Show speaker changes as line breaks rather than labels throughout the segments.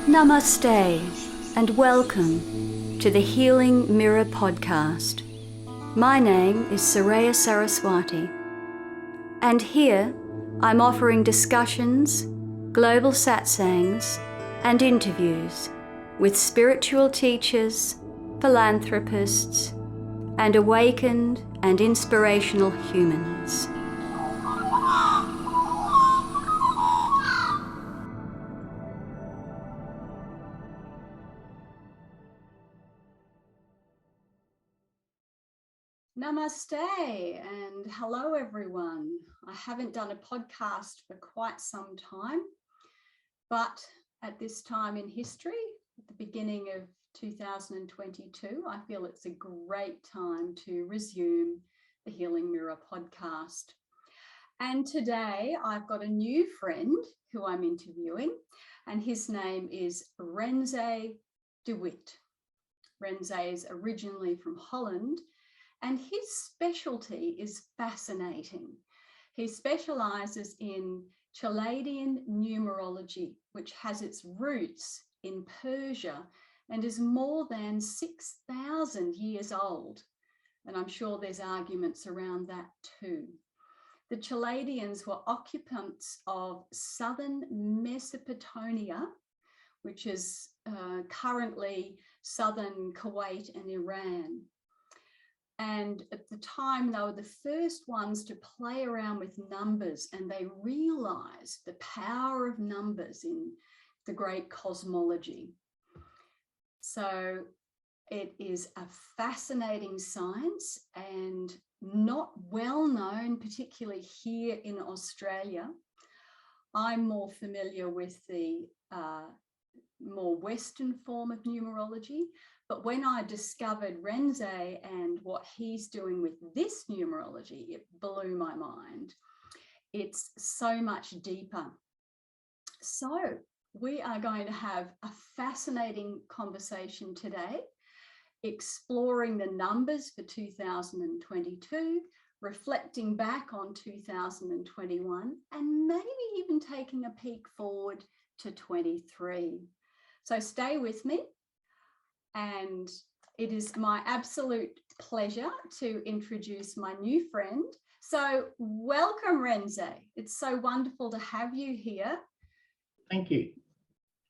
Namaste and welcome to the Healing Mirror podcast. My name is Soraya Saraswati, and here I'm offering discussions, global satsangs, and interviews with spiritual teachers, philanthropists, and awakened and inspirational humans. Namaste and hello everyone. I haven't done a podcast for quite some time, but at this time in history, at the beginning of 2022, I feel it's a great time to resume the Healing Mirror podcast. And today I've got a new friend who I'm interviewing, and his name is Renze De Witte. Renze is originally from Holland, and his specialty is fascinating. He specializes in Chaldean Numerology, which has its roots in Persia and is more than 6,000 years old. And I'm sure there's arguments around that too. The Chaldeans were occupants of southern Mesopotamia, which is currently southern Kuwait and Iran. And at the time, they were the first ones to play around with numbers, and they realized the power of numbers in the great cosmology. So it is a fascinating science and not well known, particularly here in Australia. I'm more familiar with the more Western form of numerology. But when I discovered Renze and what he's doing with this numerology, it blew my mind. It's so much deeper. So we are going to have a fascinating conversation today, exploring the numbers for 2022, reflecting back on 2021, and maybe even taking a peek forward to 23. So stay with me. And it is my absolute pleasure to introduce my new friend. So welcome, Renze. It's so wonderful to have you here.
Thank you.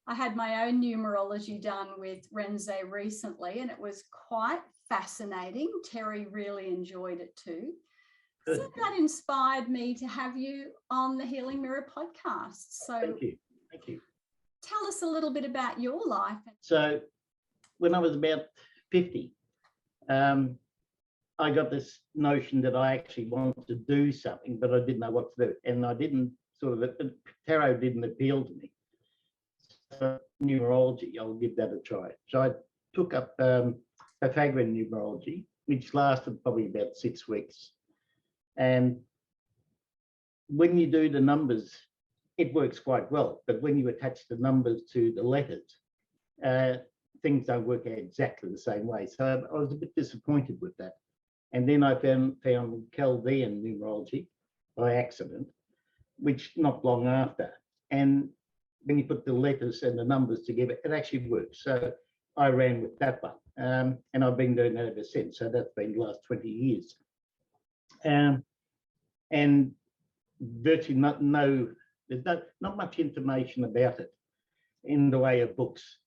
I had my own numerology done with Renze recently, and it was quite fascinating. Terry really enjoyed it too.
Good.
So that inspired me to have you on the Healing Mirror podcast. So
Thank you. Thank you.
Tell us a little bit about your life.
So when I was about 50, I got this notion that I actually wanted to do something, but I didn't know what to do. And I didn't tarot didn't appeal to me. So numerology, I'll give that a try. So I took up Pythagorean numerology, which lasted probably about 6 weeks. And when you do the numbers, it works quite well. But when you attach the numbers to the letters, things don't work out exactly the same way. So I was a bit disappointed with that. And then I found Chaldean numerology by accident, which not long after. And when you put the letters and the numbers together, it actually works. So I ran with that one. And I've been doing that ever since. So that's been the last 20 years. And virtually there's not much information about it in the way of books.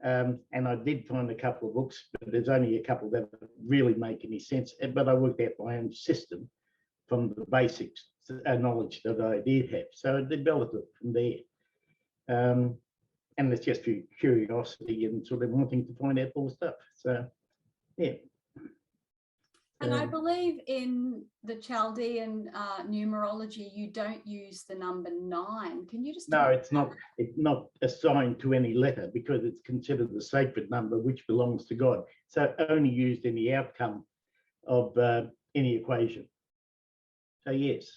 And I did find a couple of books, but there's only a couple that really make any sense. But I worked out my own system from the basics knowledge that I did have. So I developed it from there. And it's just through curiosity and sort of wanting to find out more stuff. So, yeah.
And I believe in the Chaldean numerology, you don't use the number 9. Can you just?
No, it's not assigned to any letter because it's considered the sacred number which belongs to God. So only used in the outcome of any equation. So yes,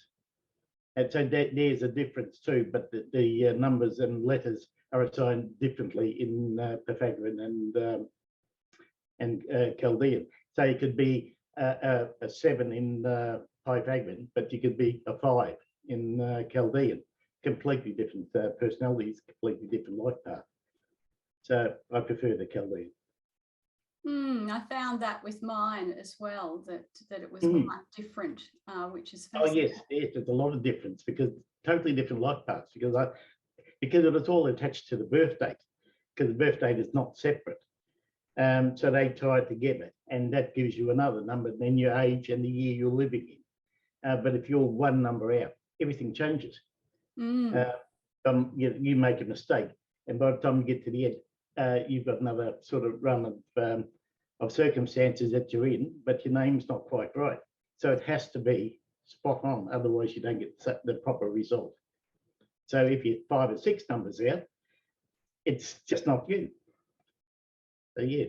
and so there's a difference too. But the numbers and letters are assigned differently in Pythagorean and Chaldean. So it could be a 7 in Pythagorean, but you could be a 5 in Chaldean. Completely different personalities, completely different life path. So I prefer the Chaldean.
I found that with mine as well, that it was
Mm.
quite different, which is
Oh
fascinating.
yes, there's a lot of difference because totally different life paths because it was all attached to the birth date because the birth date is not separate. So they tie it together, and that gives you another number, then your age and the year you're living in. But if you're one number out, everything changes. You make a mistake, and by the time you get to the end, you've got another sort of run of circumstances that you're in, but your name's not quite right. So it has to be spot on, otherwise you don't get the proper result. So if you're 5 or 6 numbers out, it's just not you. So yeah.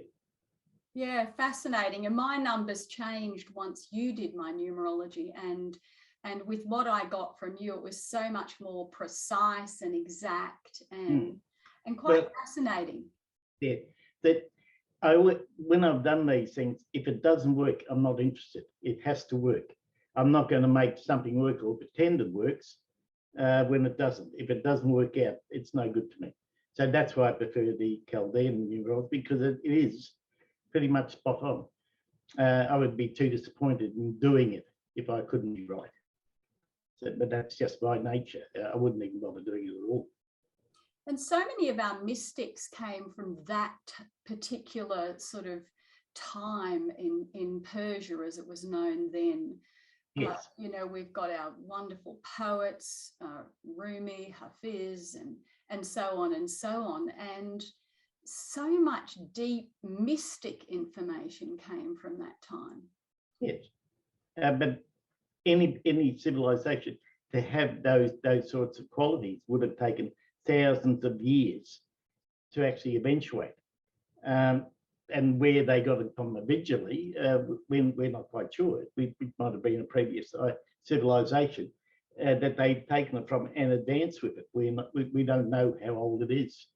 Yeah, fascinating. And my numbers changed once you did my numerology, and with what I got from you, it was so much more precise and exact and quite fascinating.
Yeah, that when I've done these things, if it doesn't work, I'm not interested. It has to work. I'm not going to make something work or pretend it works when it doesn't. If it doesn't work out, it's no good to me. So that's why I prefer the Chaldean numerology, because it is pretty much spot on. I would be too disappointed in doing it if I couldn't be right. So, but that's just my nature. I wouldn't even bother doing it at all.
And so many of our mystics came from that particular sort of time in Persia, as it was known then.
Yes.
You know, we've got our wonderful poets, Rumi, Hafiz, and so on and so on. And so much deep mystic information came from that time.
Yes. But any civilization to have those sorts of qualities would have taken thousands of years to actually eventuate. And where they got it from originally, we're not quite sure. It might have been a previous civilization that they've taken it from and advanced with it. We don't know how old it is,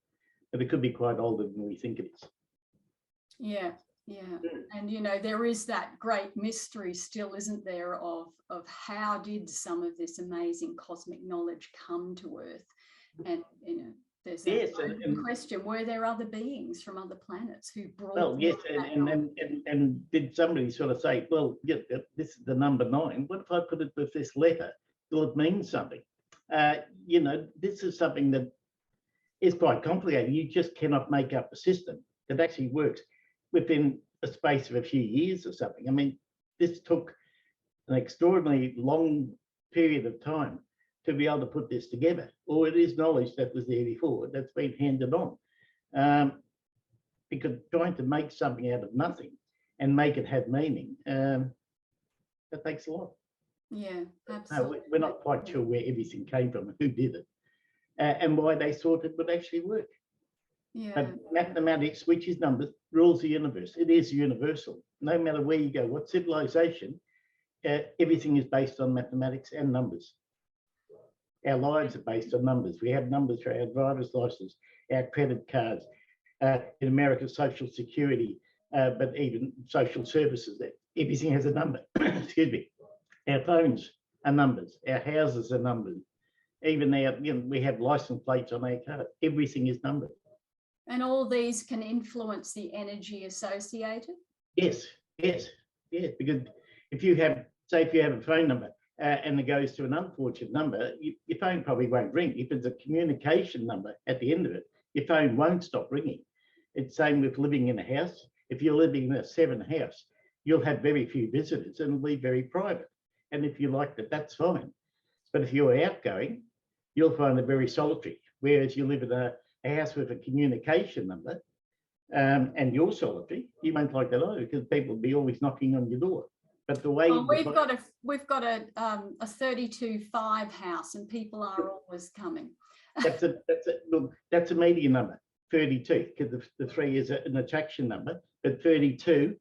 but it could be quite older than we think it is.
Yeah. Yeah, and you know, there is that great mystery still, isn't there, of how did some of this amazing cosmic knowledge come to Earth? And you know, there's that question: were there other beings from other planets who brought?
Well, yes, and did somebody sort of say, well, yeah, this is the number 9. What if I put it with this letter? Will it mean something? You know, this is something that is quite complicated. You just cannot make up a system that actually works within a space of a few years or something. I mean, this took an extraordinarily long period of time to be able to put this together. Or it is knowledge that was there before that's been handed on. Because trying to make something out of nothing and make it have meaning, that takes a lot.
Yeah, absolutely.
We're not quite sure where everything came from and who did it, and why they thought it would actually work.
Yeah.
But mathematics, which is numbers, rules the universe. It is universal. No matter where you go, what civilization, everything is based on mathematics and numbers. Our lives are based on numbers. We have numbers for our driver's license, our credit cards, in America, Social Security, but even social services. Everything has a number. Excuse me. Our phones are numbers. Our houses are numbers. Even we have license plates on our car. Everything is numbered.
And all these can influence the energy associated?
Yes. Because if you have a phone number and it goes to an unfortunate number, your phone probably won't ring. If it's a communication number at the end of it, your phone won't stop ringing. It's same with living in a house. If you're living in a 7 house, you'll have very few visitors and it'll be very private. And if you like that, that's fine. But if you're outgoing, you'll find it very solitary. Whereas you live in a house with a communication number and you're solitary, you won't like that either because people will be always knocking on your door. But the way
we've got a 32-5 house and people are always coming. That's a median number, 32, because the 3 is an attraction number, but 32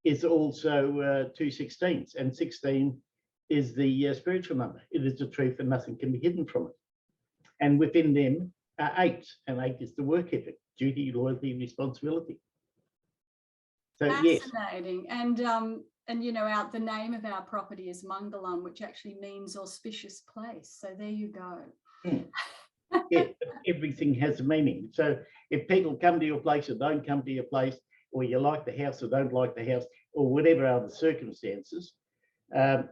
is also 2 16s, and 16 is the spiritual number. It is the truth and nothing can be hidden from it. And within them are 8, and 8 is the work ethic, duty, loyalty, responsibility. So fascinating. Yes. And you know, the name of our property is Mangalam, which actually means auspicious place. So there you go.
Yeah, everything has a meaning. So if people come to your place or don't come to your place, or you like the house or don't like the house, or whatever other circumstances, it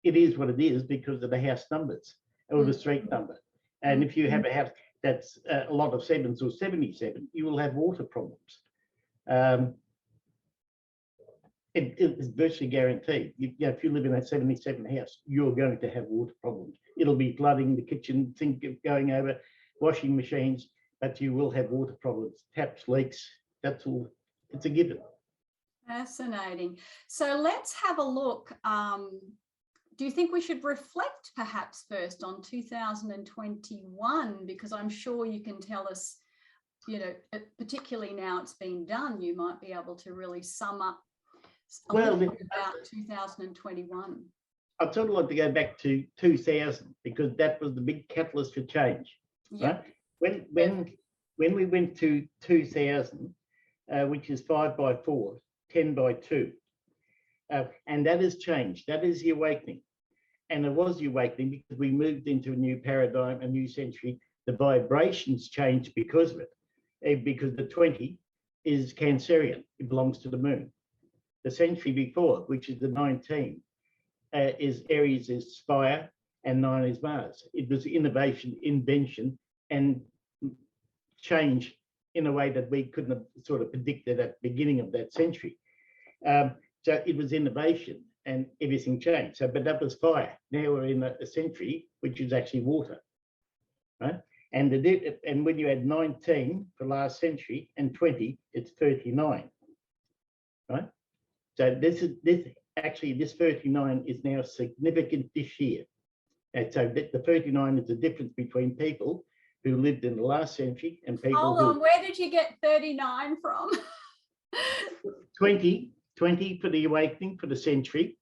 is what it is because of the house numbers or the street number. And if you have a house that's a lot of 7s or 77, you will have water problems. It is virtually guaranteed. If you live in a 77 house, you're going to have water problems. It'll be flooding, the kitchen sink going over, washing machines, but you will have water problems, taps, leaks. That's all. It's a given.
Fascinating. So let's have a look. Do you think we should reflect perhaps first on 2021? Because I'm sure you can tell us, you know, particularly now it's been done, you might be able to really sum up a little bit about 2021.
I'd sort of like to go back to 2000 because that was the big catalyst for change. Yep. Right? When we went to 2000, which is 5 by 4, 10 by 2, and that has changed. That is the awakening. And it was the awakening because we moved into a new paradigm, a new century. The vibrations changed because of it, because the 20 is Cancerian. It belongs to the moon. The century before, which is the 19, is Aries is fire and 9 is Mars. It was innovation, invention, and change in a way that we couldn't have sort of predicted at the beginning of that century. So it was innovation and everything changed. So, but that was fire. Now we're in a century, which is actually water, right? And when you add 19 for last century and 20, it's 39, right? So this 39 is now significant this year. And so the 39 is the difference between people who lived in the last century and people
Hold on, where did you get 39 from?
20 for the awakening for the century,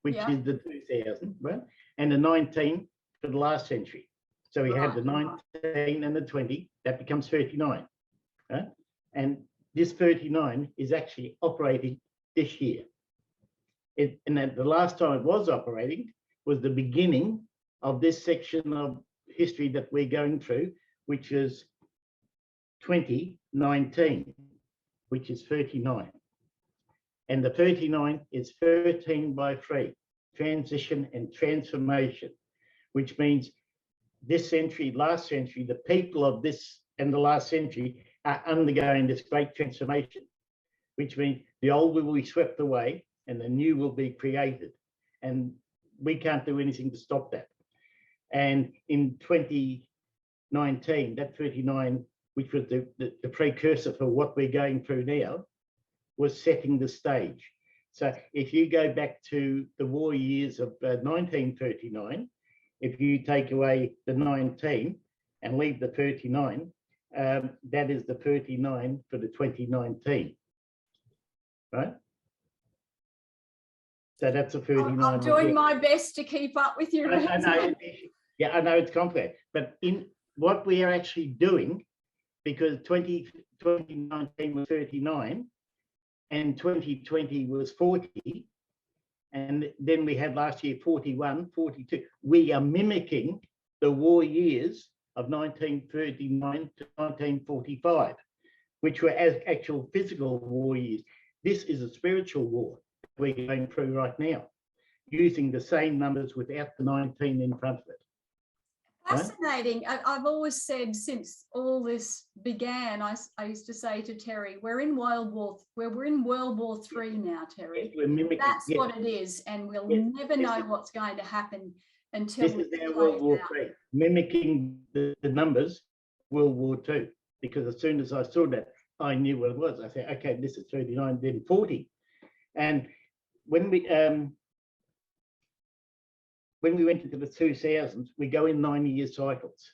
which is the 2000, right? And the 19 for the last century. So we have the 19 and the 20, that becomes 39, right? And this 39 is actually operating this year. And the last time it was operating was the beginning of this section of history that we're going through, which is 2019, which is 39. And the 39 is 13 by 3, transition and transformation, which means this century, last century, the people of this and the last century are undergoing this great transformation, which means the old will be swept away and the new will be created. And we can't do anything to stop that. And in 2019, that 39, which was the precursor for what we're going through now, was setting the stage. So if you go back to the war years of 1939, if you take away the 19 and leave the 39, that is the 39 for the 2019, right? So that's a 39.
I'm doing my best to keep up with you.
I know, yeah, I know it's complex, but in what we are actually doing, because 2019 was 39 and 2020 was 40, and then we had last year 41, 42. We are mimicking the war years of 1939 to 1945, which were as actual physical war years. This is a spiritual war we're going through right now, using the same numbers without the 19 in front of it.
Fascinating. Right? I've always said since all this began, I used to say to Terry, we're in World War III now, Terry.
Yes, we're mimicking,
that's what it is, and we'll never know what's going to happen until
this is our World War III, mimicking the numbers World War II. Because as soon as I saw that, I knew what it was. I said, okay, this is 39, then 40. And when we went into the 2000s, we go in 9-year cycles,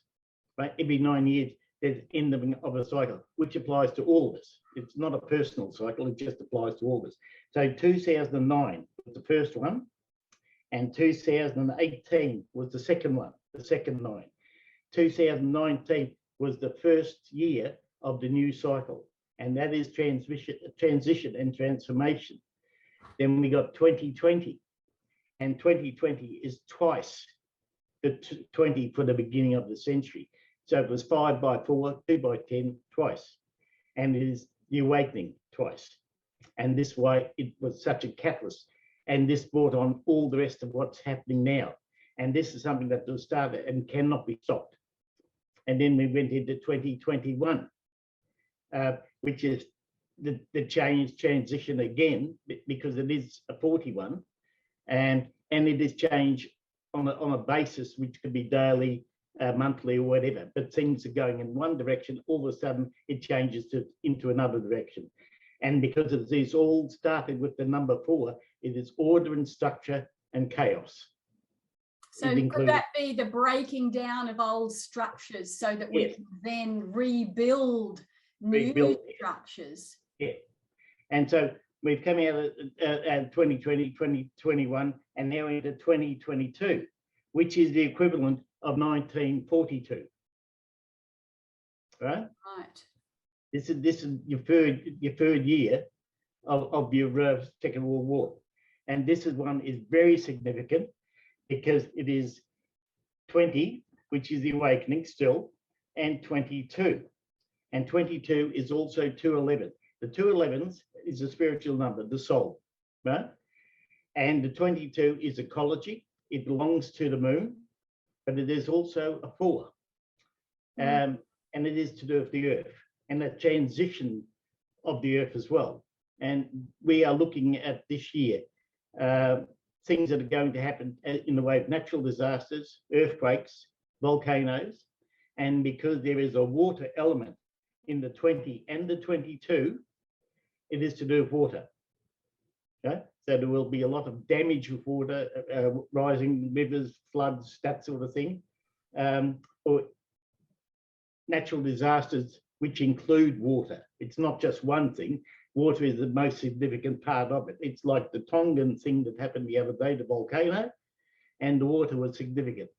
right? Every 9 years, there's ending of a cycle, which applies to all of us. It's not a personal cycle, it just applies to all of us. So 2009 was the first one, and 2018 was the second one, the second 9. 2019 was the first year of the new cycle, and that is transition and transformation. Then we got 2020, and 2020 is twice the 20 for the beginning of the century. So it was 5 by 4, 2 by 10 twice, and it is the awakening twice. And this way it was such a catalyst. And this brought on all the rest of what's happening now. And this is something that was started and cannot be stopped. And then we went into 2021, which is the transition again, because it is a 41, and it is change on a basis which could be daily, monthly, or whatever. But things are going in one direction, all of a sudden it changes into another direction. And because it is all started with the number 4, it is order and structure and chaos.
So could that be the breaking down of old structures so that we can then rebuild new structures?
Yeah. And so we've come out of 2020, 2021, and now into 2022, which is the equivalent of 1942. Right?
Right.
This is your third year of your Second World War. And this one is very significant, because it is 20, which is the awakening still, and 22. And 22 is also 211. The 211s is a spiritual number, the soul, right? And the 22 is ecology. It belongs to the moon, but it is also a 4. And it is to do with the earth and the transition of the earth as well. And we are looking at this year, things that are going to happen in the way of natural disasters, earthquakes, volcanoes, and because there is a water element in the 20 and the 22, it is to do with water. Okay? So there will be a lot of damage with water, rising rivers, floods, that sort of thing, or natural disasters which include water. It's not just one thing. Water is the most significant part of it. It's like the Tongan thing that happened the other day, the volcano, and the water was significant.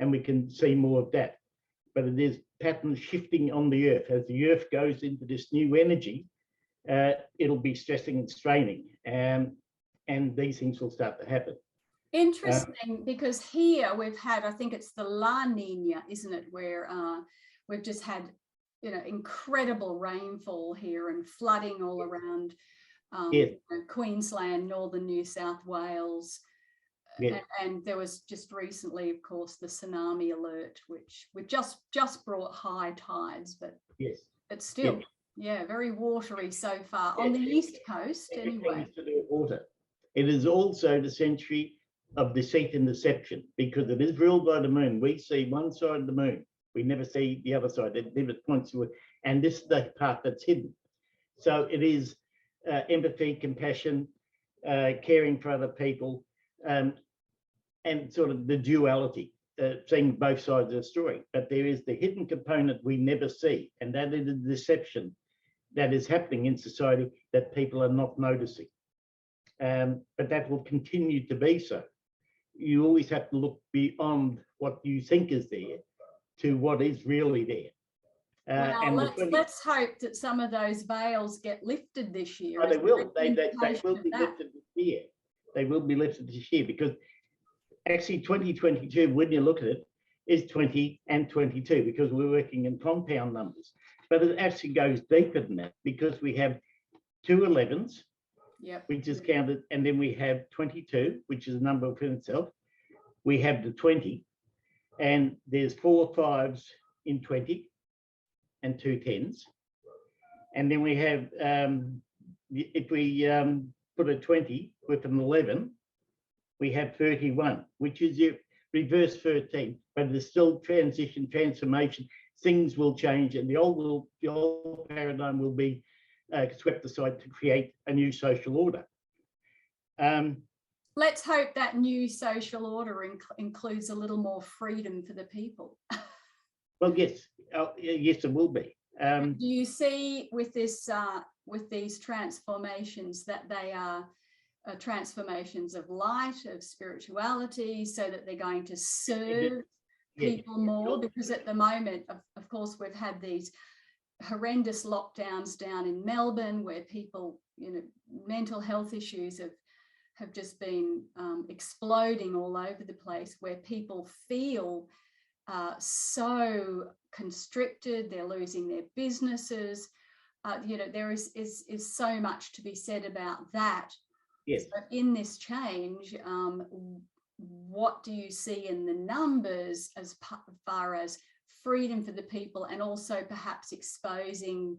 And we can see more of that. But it is patterns shifting on the earth. As the earth goes into this new energy, it'll be stressing and straining. And these things will start to happen.
Interesting, because here we've had, I think it's the La Nina, isn't it, where we've just had incredible rainfall here and flooding all around Queensland, northern New South Wales. And there was just recently, of course, the tsunami alert, which just brought high tides, but it's still, very watery so far on the east coast anyway.
To do with water. It is also the century of deceit and deception, because it is ruled by the moon. We see one side of the moon. We never see the other side. It never points to it. And this is the part that's hidden. So it is empathy, compassion, caring for other people, and sort of the duality, seeing both sides of the story. But there is the hidden component we never see, and that is the deception that is happening in society that people are not noticing. But that will continue to be so. You always have to look beyond what you think is there to what is really there.
Well, let's hope that some of those veils get lifted this year.
Oh, they will. They will be lifted this year. They will be lifted this year, because actually 2022, when you look at it, is 20 and 22, because we're working in compound numbers. But it actually goes deeper than that, because we have 2 11s, which is counted, and then we have 22, which is a number within itself. We have the 20, and there's 4 5s in 20 and 2 10s. And then we have, if we put a 20 with an 11, we have 31, which is your reverse 13, but there's still transition, transformation. Things will change, and the old paradigm will be swept aside to create a new social order.
Let's hope that new social order includes a little more freedom for the people.
Well, yes, yes, it will be.
Do you see with this, with these transformations, that they are transformations of light, of spirituality, so that they're going to serve people more? Because at the moment, of course, we've had these horrendous lockdowns down in Melbourne, where people, mental health issues have just been exploding all over the place, where people feel so constricted, they're losing their businesses. There is so much to be said about that.
Yes.
So in this change, what do you see in the numbers as far as freedom for the people, and also perhaps exposing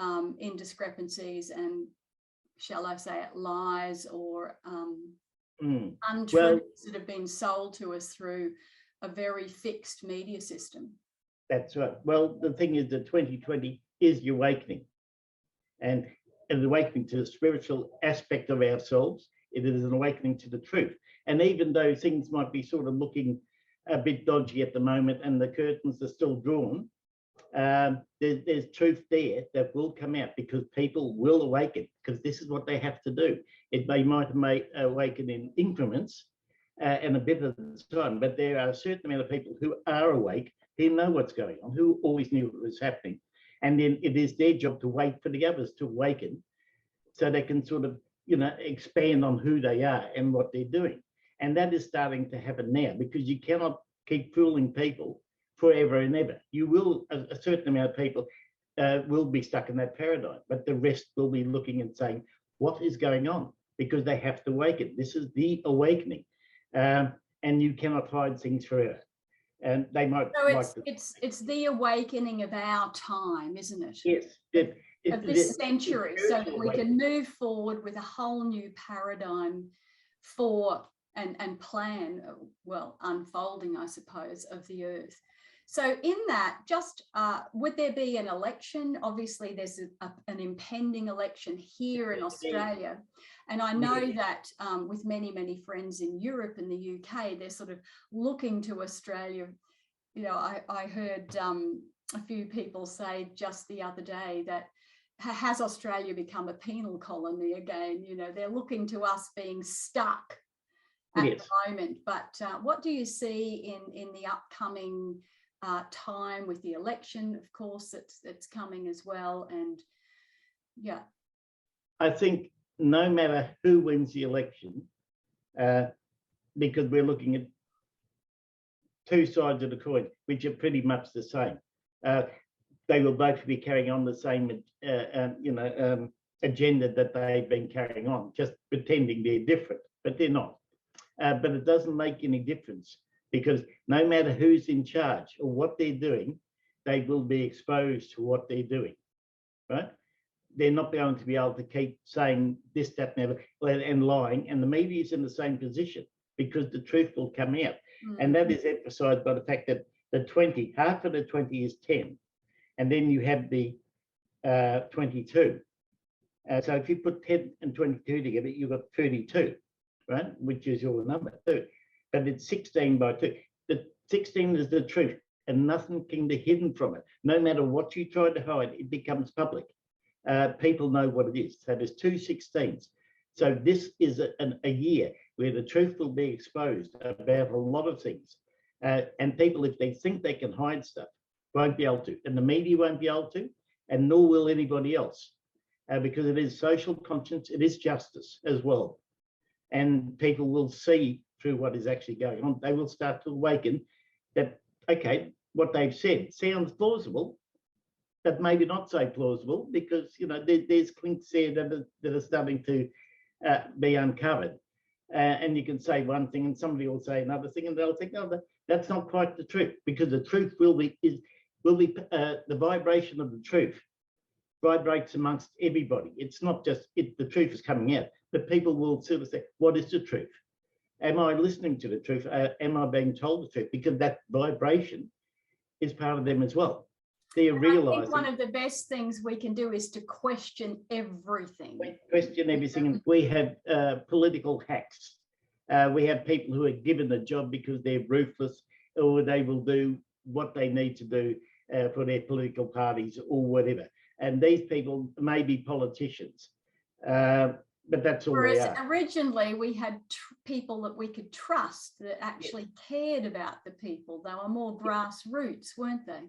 indiscrepancies and, shall I say it, lies or untruths that have been sold to us through a very fixed media system?
That's right. Well, the thing is that 2020 is the awakening, and an awakening to the spiritual aspect of ourselves. It is an awakening to the truth. And even though things might be sort of looking a bit dodgy at the moment and the curtains are still drawn, there's truth there that will come out, because people will awaken, because this is what they have to do. They might awaken in increments and a bit of time, but there are a certain amount of people who are awake, who know what's going on, who always knew what was happening. And then it is their job to wait for the others to awaken, so they can sort of, expand on who they are and what they're doing. And that is starting to happen now, because you cannot keep fooling people forever and ever. You will, a certain amount of people will be stuck in that paradigm, but the rest will be looking and saying, what is going on? Because they have to awaken. This is the awakening. And you cannot hide things forever. And they might.
So it's the awakening of our time, isn't it?
Yes.
Of this century, so that we can move forward with a whole new paradigm for and plan, well, unfolding, I suppose, of the earth. So in that, just would there be an election? Obviously, there's an impending election here in Australia. And I know that with many, many friends in Europe and the UK, they're sort of looking to Australia. I heard a few people say just the other day that, has Australia become a penal colony again? They're looking to us being stuck at the moment. But what do you see in the upcoming time with the election, of course, that's coming as well? And yeah,
I think no matter who wins the election, because we're looking at two sides of the coin, which are pretty much the same. They will both be carrying on the same, agenda that they've been carrying on, just pretending they're different, but they're not. But it doesn't make any difference, because no matter who's in charge or what they're doing, they will be exposed to what they're doing, right? They're not going to be able to keep saying this, that, and other, and lying. And the media is in the same position, because the truth will come out. And that is emphasized by the fact that half of the 20 is 10. And then you have the 22. So if you put 10 and 22 together, you've got 32, right? Which is your number too. But it's 16 by 2. The 16 is the truth, and nothing can be hidden from it. No matter what you try to hide, it becomes public. People know what it is. So there's 2 16s. So this is a year where the truth will be exposed about a lot of things. And people, if they think they can hide stuff, won't be able to. And the media won't be able to, and nor will anybody else. Because it is social conscience, it is justice as well. And people will see through what is actually going on. They will start to awaken that, okay, what they've said sounds plausible, but maybe not so plausible, because there's clinks there that are starting to be uncovered. And you can say one thing and somebody will say another thing, and they'll think, no, that's not quite the truth, because the truth will be the vibration of the truth vibrates amongst everybody. It's not just the truth is coming out, but people will sort of say, what is the truth? Am I listening to the truth? Am I being told the truth? Because that vibration is part of them as well. They're realizing. I think
one of the best things we can do is to question everything.
Question everything. We have political hacks. We have people who are given a job because they're ruthless, or they will do what they need to do for their political parties or whatever. And these people may be politicians, but that's all
Whereas
they are.
Originally, we had people that we could trust that actually cared about the people. They were more grassroots, weren't they?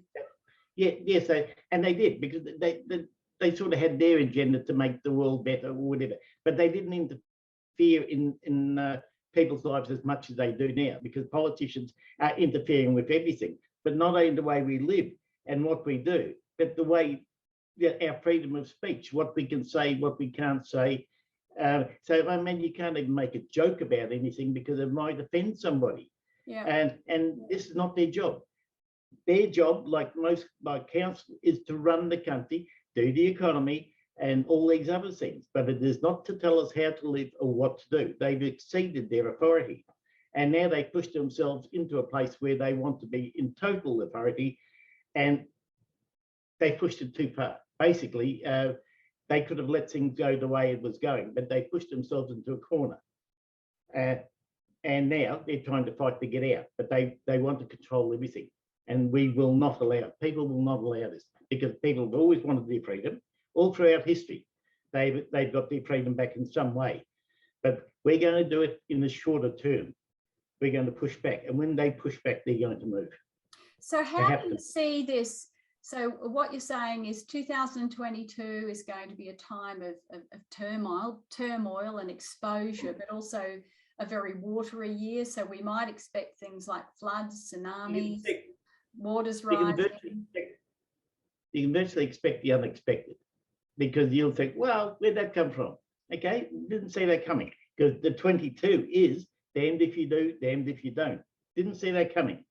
Yes, and they did, because they sort of had their agenda to make the world better or whatever, but they didn't interfere in people's lives as much as they do now, because politicians are interfering with everything, but not only the way we live and what we do, but the way our freedom of speech, what we can say, what we can't say. So I mean, you can't even make a joke about anything because it might offend somebody.
Yeah.
And this is not their job. Their job, like council, is to run the country, do the economy, and all these other things. But it is not to tell us how to live or what to do. They've exceeded their authority. And now they push themselves into a place where they want to be in total authority, and they pushed it too far. Basically, they could have let things go the way it was going, but they pushed themselves into a corner. And now they're trying to fight to get out, but they want to control everything. And we will not allow it. People will not allow this, because people have always wanted their freedom. All throughout history, they've got their freedom back in some way. But we're going to do it in the shorter term. We're going to push back. And when they push back, they're going to move.
So how do you see this? So what you're saying is 2022 is going to be a time of turmoil and exposure, but also a very watery year. So we might expect things like floods, tsunamis, waters rising.
You can virtually expect the unexpected, because you'll think, well, where'd that come from? Okay, didn't see that coming, because the 22 is damned if you do, damned if you don't. Didn't see that coming.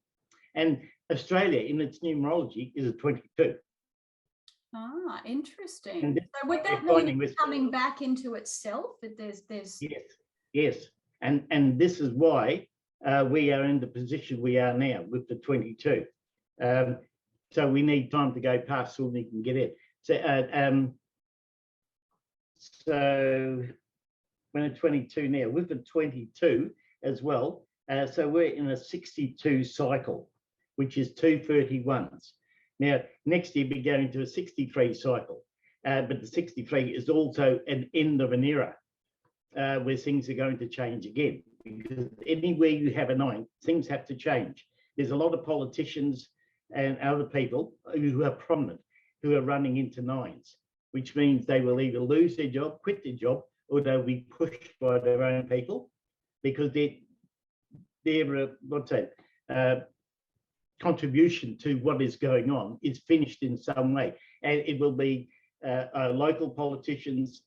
And Australia, in its numerology, is a 22.
Ah, interesting. So would that mean it's coming back into itself? That there's
yes. And this is why we are in the position we are now with the 22. So we need time to go past so we can get it. So we're at 22 now. With the 22 as well. So we're in a 62 cycle, which is 231s. Now, next year we're going to a 63 cycle, but the 63 is also an end of an era where things are going to change again. Because anywhere you have a 9, things have to change. There's a lot of politicians and other people who are prominent who are running into 9s, which means they will either lose their job, quit their job, or they'll be pushed by their own people, because their contribution to what is going on is finished in some way. And it will be local politicians,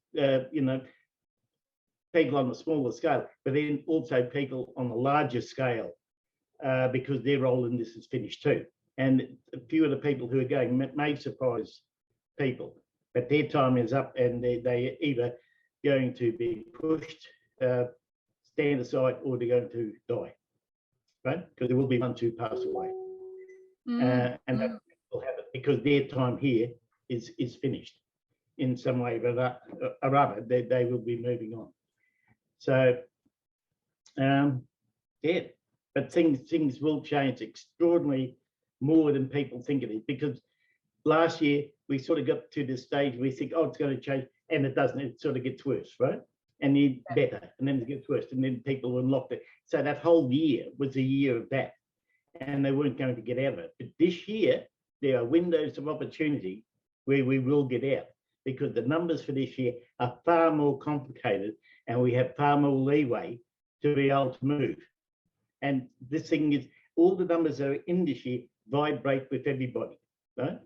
people on the smaller scale, but then also people on the larger scale, because their role in this is finished too. And a few of the people who are going may surprise people, but their time is up, and they're either going to be pushed, stand aside, or they're going to die, right? Because there will be one who pass away. And that will happen because their time here is finished in some way or other. They will be moving on. So, yeah, but things will change extraordinarily more than people think it is, because last year we sort of got to this stage where we think, oh, it's going to change, and it doesn't. It sort of gets worse, right? And then better, and then it gets worse, and then people will unlock it. So that whole year was a year of that, and they weren't going to get out of it. But this year, there are windows of opportunity where we will get out, because the numbers for this year are far more complicated, and we have far more leeway to be able to move. And this thing is, all the numbers that are in this year vibrate with everybody, right?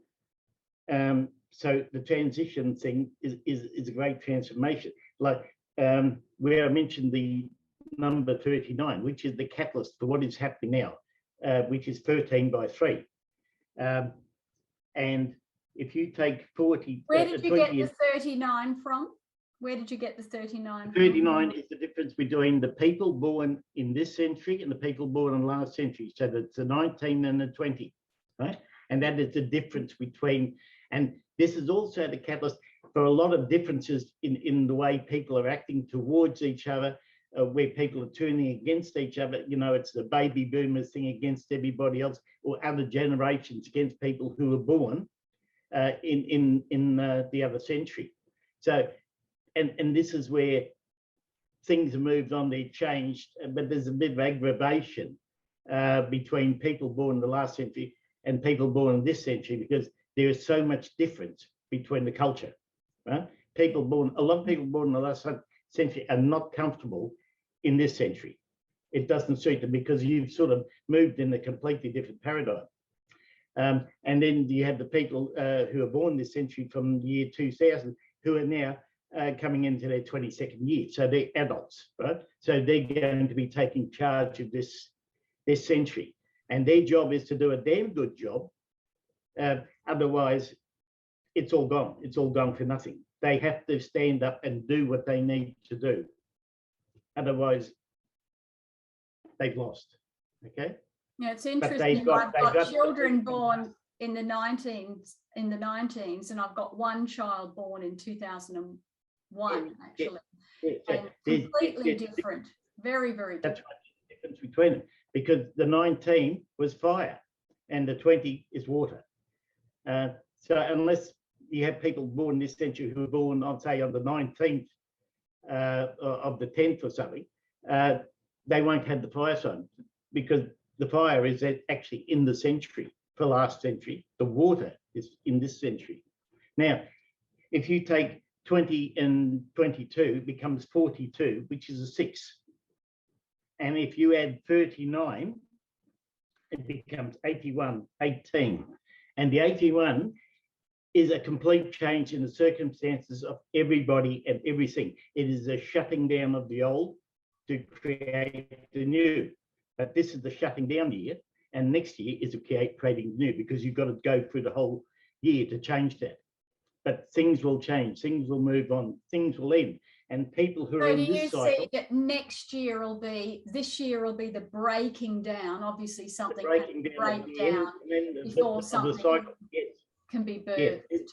So the transition thing is a great transformation. Like where I mentioned the number 39, which is the catalyst for what is happening now, which is 13 by 3. And if you take 40...
Where did you get the 39 from? Where did you get the 39 from?
39 is the difference between the people born in this century and the people born in last century. So that's the 19 and the 20, right? And that is the difference between... And this is also the catalyst for a lot of differences in the way people are acting towards each other, where people are turning against each other. You know, it's the baby boomers thing against everybody else, or other generations against people who were born in the other century. So, and this is where things have moved on, they've changed, but there's a bit of aggravation between people born in the last century and people born in this century, because there is so much difference between the culture, right? A lot of people born in the last century are not comfortable in this century. It doesn't suit them because you've sort of moved in a completely different paradigm. And then you have the people who are born this century from the year 2000 who are now coming into their 22nd year. So they're adults, right? So they're going to be taking charge of this century. And their job is to do a damn good job. Otherwise, it's all gone. It's all gone for nothing. They have to stand up and do what they need to do. Otherwise, they've lost. Okay.
Yeah, it's interesting. I've got children born in the 19s, and I've got one child born in 2001, actually. And completely different. Very, very different. That's right. The difference between them, because the 19 was fire and the 20 is water. So unless you have people born this century who were born, I'd say, on the 19th of the 10th or something, they won't have the fire sign, because the fire is actually in the century for last century. The water is in this century. Now, if you take 20 and 22, it becomes 42, which is a 6. And if you add 39, it becomes 81, 18. And the 81 is a complete change in the circumstances of everybody and everything. It is a shutting down of the old to create the new. But this is the shutting down year, and next year is creating new, because you've got to go through the whole year to change that. But things will change, things will move on, things will end. And people who are in this cycle... So do you see that next year will be, this year will be the breaking down, obviously something
breaking
can break down before something can be birthed?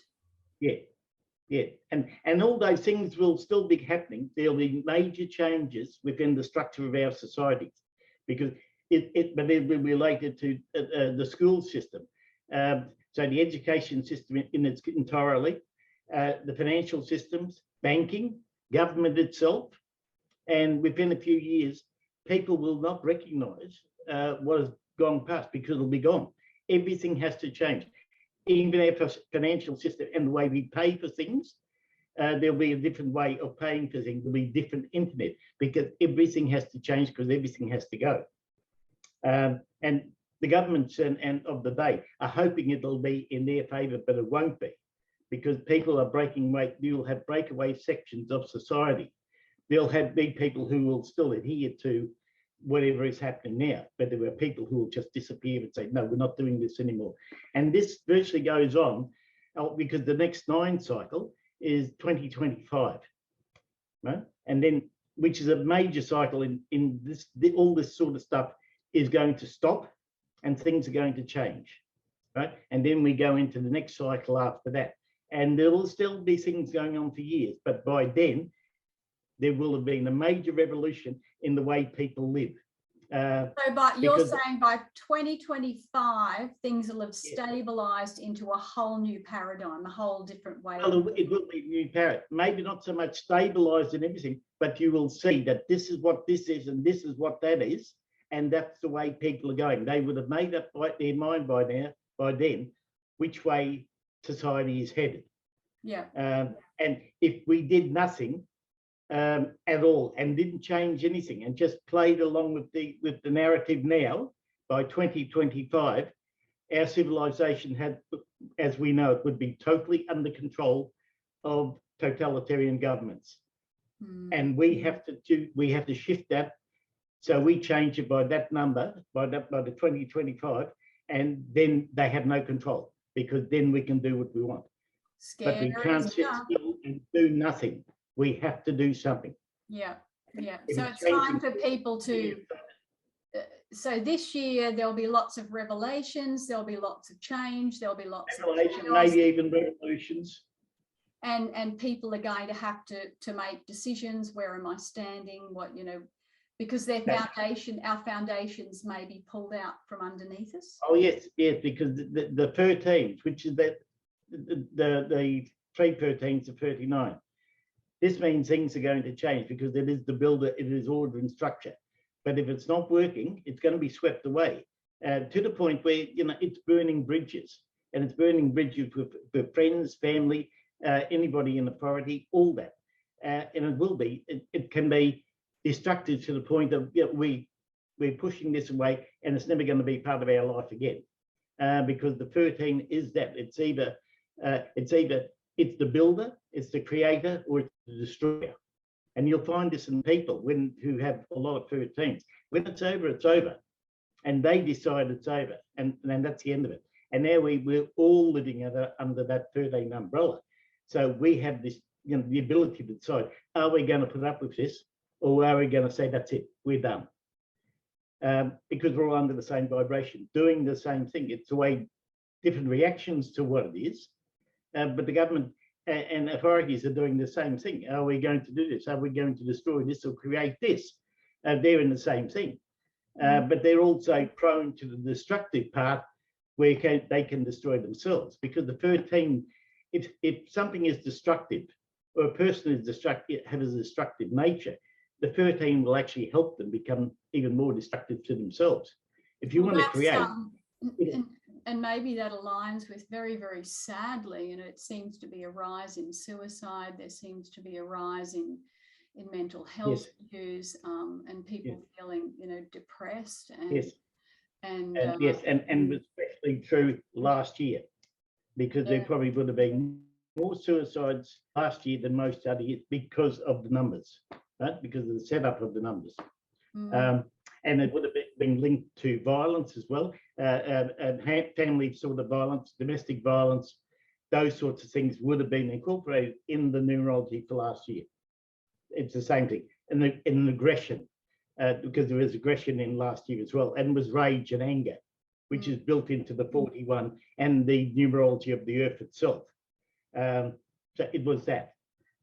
Yeah. And all those things will still be happening. There'll be major changes within the structure of our societies, because but it will be related to the school system. So the education system in its entirely, the financial systems, banking, government itself, and within a few years, people will not recognise what has gone past, because it'll be gone. Everything has to change. Even our financial system and the way we pay for things, there'll be a different way of paying for things. There'll be different internet, because everything has to change, because everything has to go. And the governments and of the day are hoping it'll be in their favour, but it won't be, because people are breaking away. You'll have breakaway sections of society. There'll be people who will still adhere to whatever is happening now, but there are people who will just disappear and say, no, we're not doing this anymore. And this virtually goes on because the next 9 cycle is 2025, right? And then, which is a major cycle in this, all this sort of stuff is going to stop and things are going to change, right? And then we go into the next cycle after that. And there will still be things going on for years, but by then, there will have been a major revolution in the way people live. But you're saying by 2025, things will have stabilised into a whole new paradigm, a whole different way.
Well, it will be a new paradigm. Maybe not so much stabilised in everything, but you will see that this is what this is and this is what that is. And that's the way people are going. They would have made up their mind by then, which way society is headed.
Yeah.
And if we did nothing at all and didn't change anything and just played along with the narrative now, by 2025, our civilization had, as we know it, would be totally under control of totalitarian governments. And we have to shift that. So we change it by that number, by the 2025, and then they have no control, because then we can do what we want. But we can't sit still and do nothing. We have to do something.
Yeah. So it's time for people to... So this year, there'll be lots of revelations, there'll be lots of change, there'll be lots of...
Maybe even revolutions.
And people are going to have to make decisions. Where am I standing? What, because our foundations may be pulled out from underneath us.
Oh yes, because the 13s, which is the 3 13s to 39. This means things are going to change, because it is the builder, it is order and structure. But if it's not working, it's going to be swept away to the point where it's burning bridges, and it's burning bridges with friends, family, anybody in authority, all that, and it will be. It can be destructive to the point of we we're pushing this away, and it's never going to be part of our life again, because the 13 is that it's either it's the builder, it's the creator, or it's the destroyer. And you'll find this in people who have a lot of 13s. When it's over, and they decide it's over, and that's the end of it. And now we're all living under that 13 umbrella. So we have this, the ability to decide: are we going to put up with this, or are we going to say that's it, we're done? Because we're all under the same vibration, doing the same thing. It's a way different reactions to what it is, but the government and authorities are doing the same thing. Are we going to do this? Are we going to destroy this or create this? They're in the same thing, but they're also prone to the destructive part, where they can destroy themselves, because the 13, if something is destructive, or a person is destructive, has a destructive nature, the 13 will actually help them become even more destructive to themselves. If you want to create,
and maybe that aligns with, very, very sadly, it seems to be a rise in suicide. There seems to be a rise in mental health issues, and people feeling, depressed. And, and
especially true last year, because there probably would have been more suicides last year than most other years, because of the numbers, right? Because of the setup of the numbers. And it would have been linked to violence as well, and family sort of violence, domestic violence, those sorts of things would have been incorporated in the numerology for last year. It's the same thing. And an aggression, because there was aggression in last year as well, and was rage and anger, which is built into the 41 and the numerology of the earth itself. So it was that.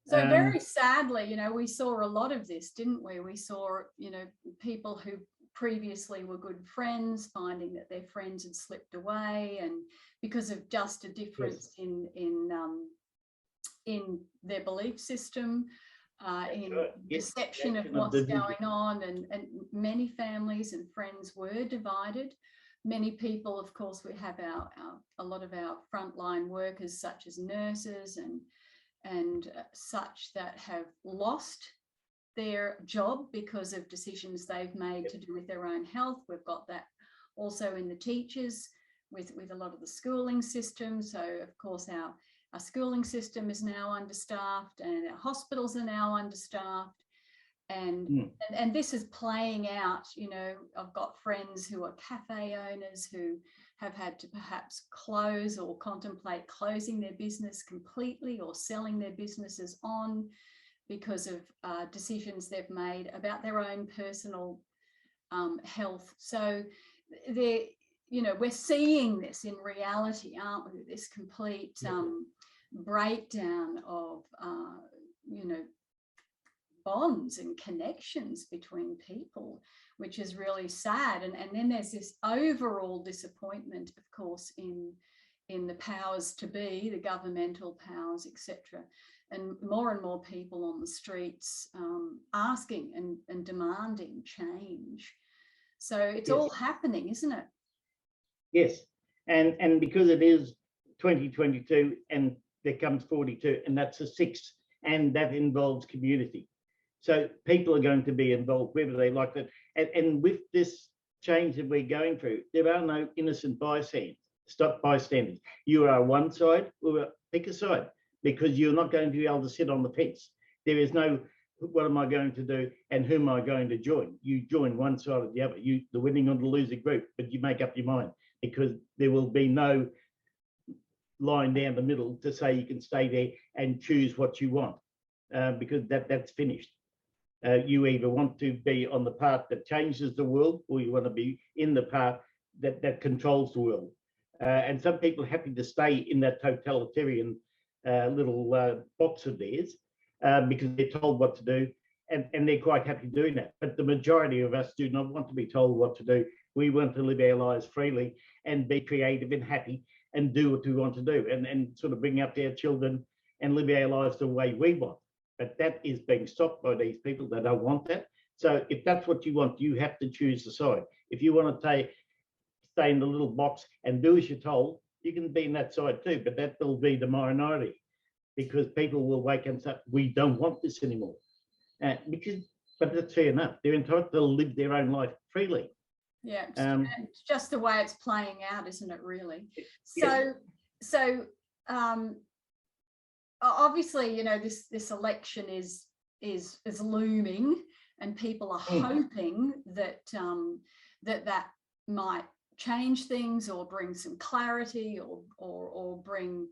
So very sadly, we saw a lot of this, didn't we? We saw, people who previously were good friends finding that their friends had slipped away, and because of just a difference in their belief system, perception of what's going on, and many families and friends were divided. Many people, of course, we have a lot of our frontline workers, such as nurses and such, that have lost their job because of decisions they've made to do with their own health. We've got that also in the teachers with a lot of the schooling system. So, of course, our schooling system is now understaffed, and our hospitals are now understaffed. And this is playing out. I've got friends who are cafe owners who have had to perhaps close or contemplate closing their business completely, or selling their businesses on, because of decisions they've made about their own personal health. So we're seeing this in reality, aren't we? This complete breakdown of bonds and connections between people, which is really sad. And then there's this overall disappointment, of course, in the powers to be, the governmental powers, etc. And more people on the streets asking and demanding change. So it's all happening, isn't it?
Yes, and because it is 2022, and there comes 42, and that's a 6, and that involves community. So people are going to be involved, whether they like it. And with this change that we're going through, there are no innocent bystanders. You are one side, or pick a side, because you're not going to be able to sit on the fence. There is no, what am I going to do and whom am I going to join? You join one side or the other, the winning or the losing group, but you make up your mind, because there will be no line down the middle to say you can stay there and choose what you want, because that's finished. You either want to be on the path that changes the world, or you want to be in the path that controls the world. And some people are happy to stay in that totalitarian little box of theirs, because they're told what to do, and they're quite happy doing that. But the majority of us do not want to be told what to do. We want to live our lives freely and be creative and happy and do what we want to do, and sort of bring up our children and live our lives the way we want. But that is being stopped by these people that don't want that. So if that's what you want, you have to choose the side. If you want to stay in the little box and do as you're told, you can be in that side too, but that will be the minority, because people will wake up and say, we don't want this anymore. Because but that's fair enough. They're entitled to live their own life freely.
Yeah, it's just the way it's playing out, isn't it, really?
Yes.
So obviously, you know, this election is looming, and people are hoping that that might change things or bring some clarity or bring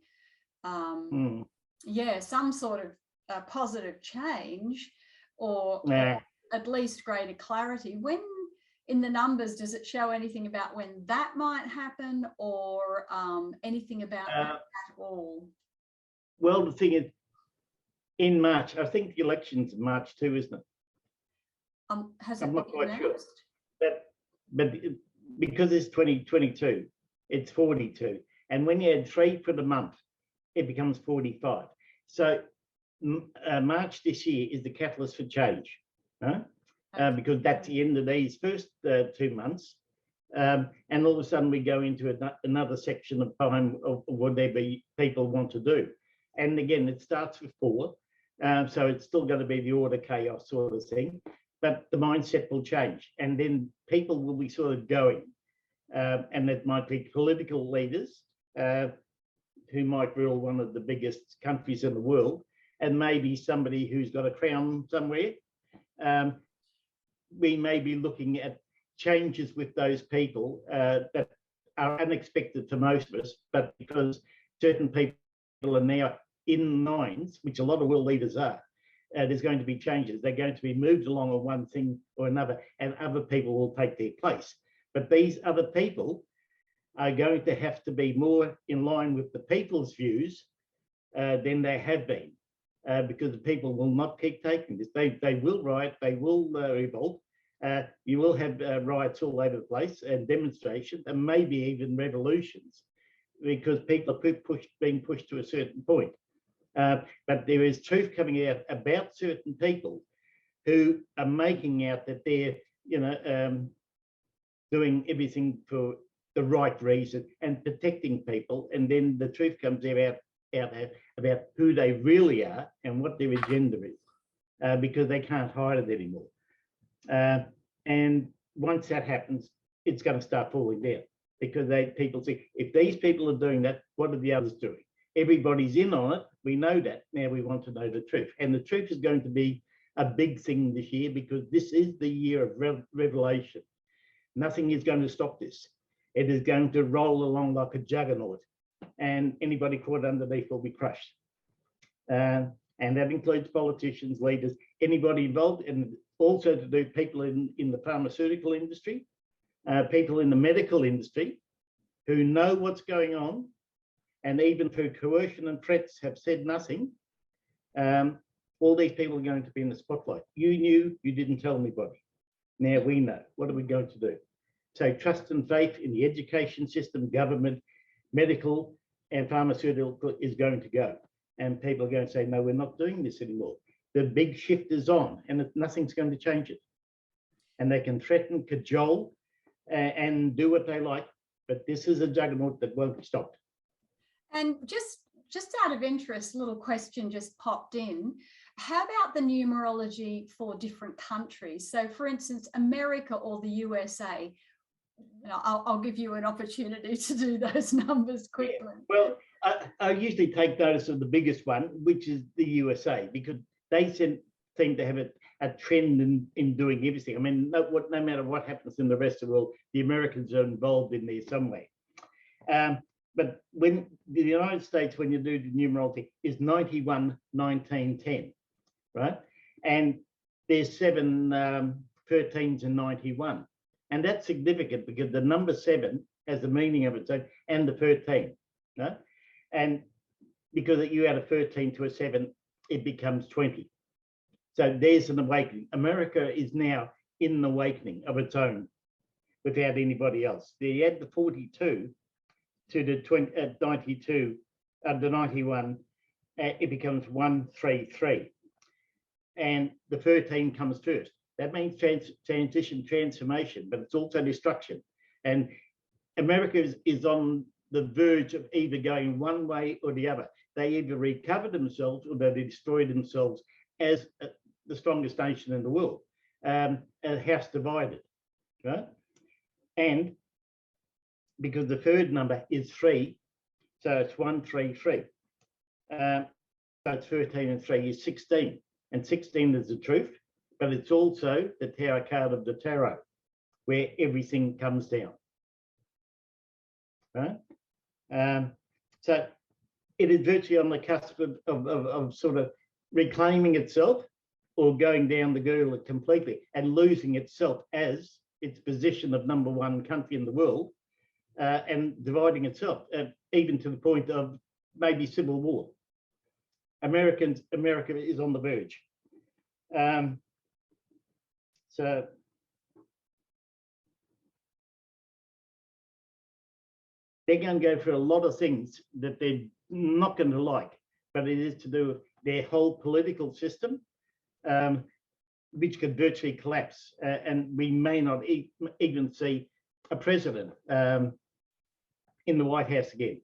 some sort of positive change, or at least greater clarity. When in the numbers, does it show anything about when that might happen, or anything about that at all?
Well, the thing is, in March, I think the election's in March too, isn't it?
Has it
I'm not
been
quite
announced?
sure. But because it's 2022, it's 42. And when you add 3 for the month, it becomes 45. So March this year is the catalyst for change, because that's the end of these first 2 months. And all of a sudden we go into another section of time of whatever people want to do. And again, it starts with 4. So it's still going to be the order chaos sort of thing, but the mindset will change, and then people will be sort of going. And it might be political leaders who might rule one of the biggest countries in the world, and maybe somebody who's got a crown somewhere. We may be looking at changes with those people that are unexpected to most of us, but because certain people are now in minds, which a lot of world leaders are, there's going to be changes. They're going to be moved along on one thing or another, and other people will take their place. But these other people are going to have to be more in line with the people's views than they have been, because the people will not keep taking this. They will riot, they will revolt. You will have riots all over the place, and demonstrations, and maybe even revolutions, because people are being pushed to a certain point. But there is truth coming out about certain people who are making out that they're, doing everything for the right reason and protecting people, and then the truth comes out about who they really are and what their agenda is, because they can't hide it anymore. And once that happens, it's going to start falling down, because people say, if these people are doing that, what are the others doing? Everybody's in on it. We know that. Now we want to know the truth. And the truth is going to be a big thing this year, because this is the year of revelation. Nothing is going to stop this. It is going to roll along like a juggernaut, and anybody caught underneath will be crushed. And that includes politicians, leaders, anybody involved, and also to do people in the pharmaceutical industry, people in the medical industry who know what's going on, and even through coercion and threats have said nothing. All these people are going to be in the spotlight. You knew, you didn't tell anybody. Now we know. What are we going to do? So trust and faith in the education system, government, medical and pharmaceutical is going to go. And people are going to say, no, we're not doing this anymore. The big shift is on, and nothing's going to change it. And they can threaten, cajole, and do what they like, but this is a juggernaut that won't be stopped.
And just out of interest, a little question just popped in. How about the numerology for different countries? So for instance, America or the USA, I'll give you an opportunity to do those numbers quickly.
Yeah. Well, I usually take notice of the biggest one, which is the USA, because they seem to have a trend in doing everything. I mean, no matter what happens in the rest of the world, the Americans are involved in there some way. But when the United States, when you do the numerology, is 91, 19, 10, right? And there's 7 13s and 91. And that's significant because the number 7 has a meaning of its own, and the 13, right? And because you add a 13 to a 7, it becomes 20. So there's an awakening. America is now in an awakening of its own without anybody else. You add the 42 to the 92, the 91, it becomes 133. And the 13 comes first. That means transition, transformation, but it's also destruction. And America is on the verge of either going one way or the other. They either recover themselves or they destroy themselves as the strongest nation in the world. a house divided, right? And because the third number is 3, so it's 1, 3, 3. So it's 13 and 3 is 16. And 16 is the truth, but it's also the tarot card of the tarot, where everything comes down. Right? So it is virtually on the cusp of sort of reclaiming itself or going down the gauntlet completely and losing itself as its position of #1 country in the world, and dividing itself, even to the point of maybe civil war. America is on the verge. So they're going to go through a lot of things that they're not going to like, but it is to do with their whole political system, which could virtually collapse, and we may not even see a president in the White House again.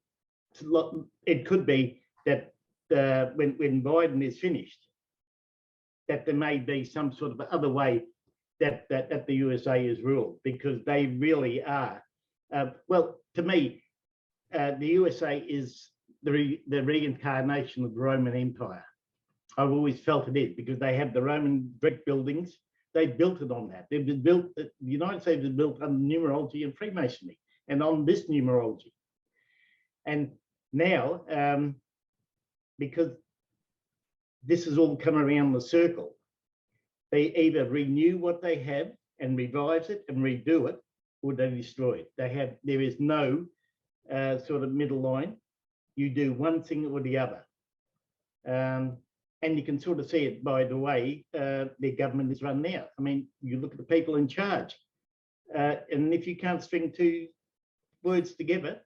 It could be that when Biden is finished, that there may be some sort of other way that the USA is ruled, because they really are. Well, to me, the USA is the reincarnation of the Roman Empire. I've always felt it is, because they have the Roman brick buildings. They built it on that. They've been built. The United States is built on numerology and Freemasonry, and on this numerology. And now, because this has all come around the circle, they either renew what they have and revise it and redo it, or they destroy it. There is no sort of middle line. You do one thing or the other. And you can sort of see it by the way their government is run now. I mean, you look at the people in charge, and if you can't string 2 words together,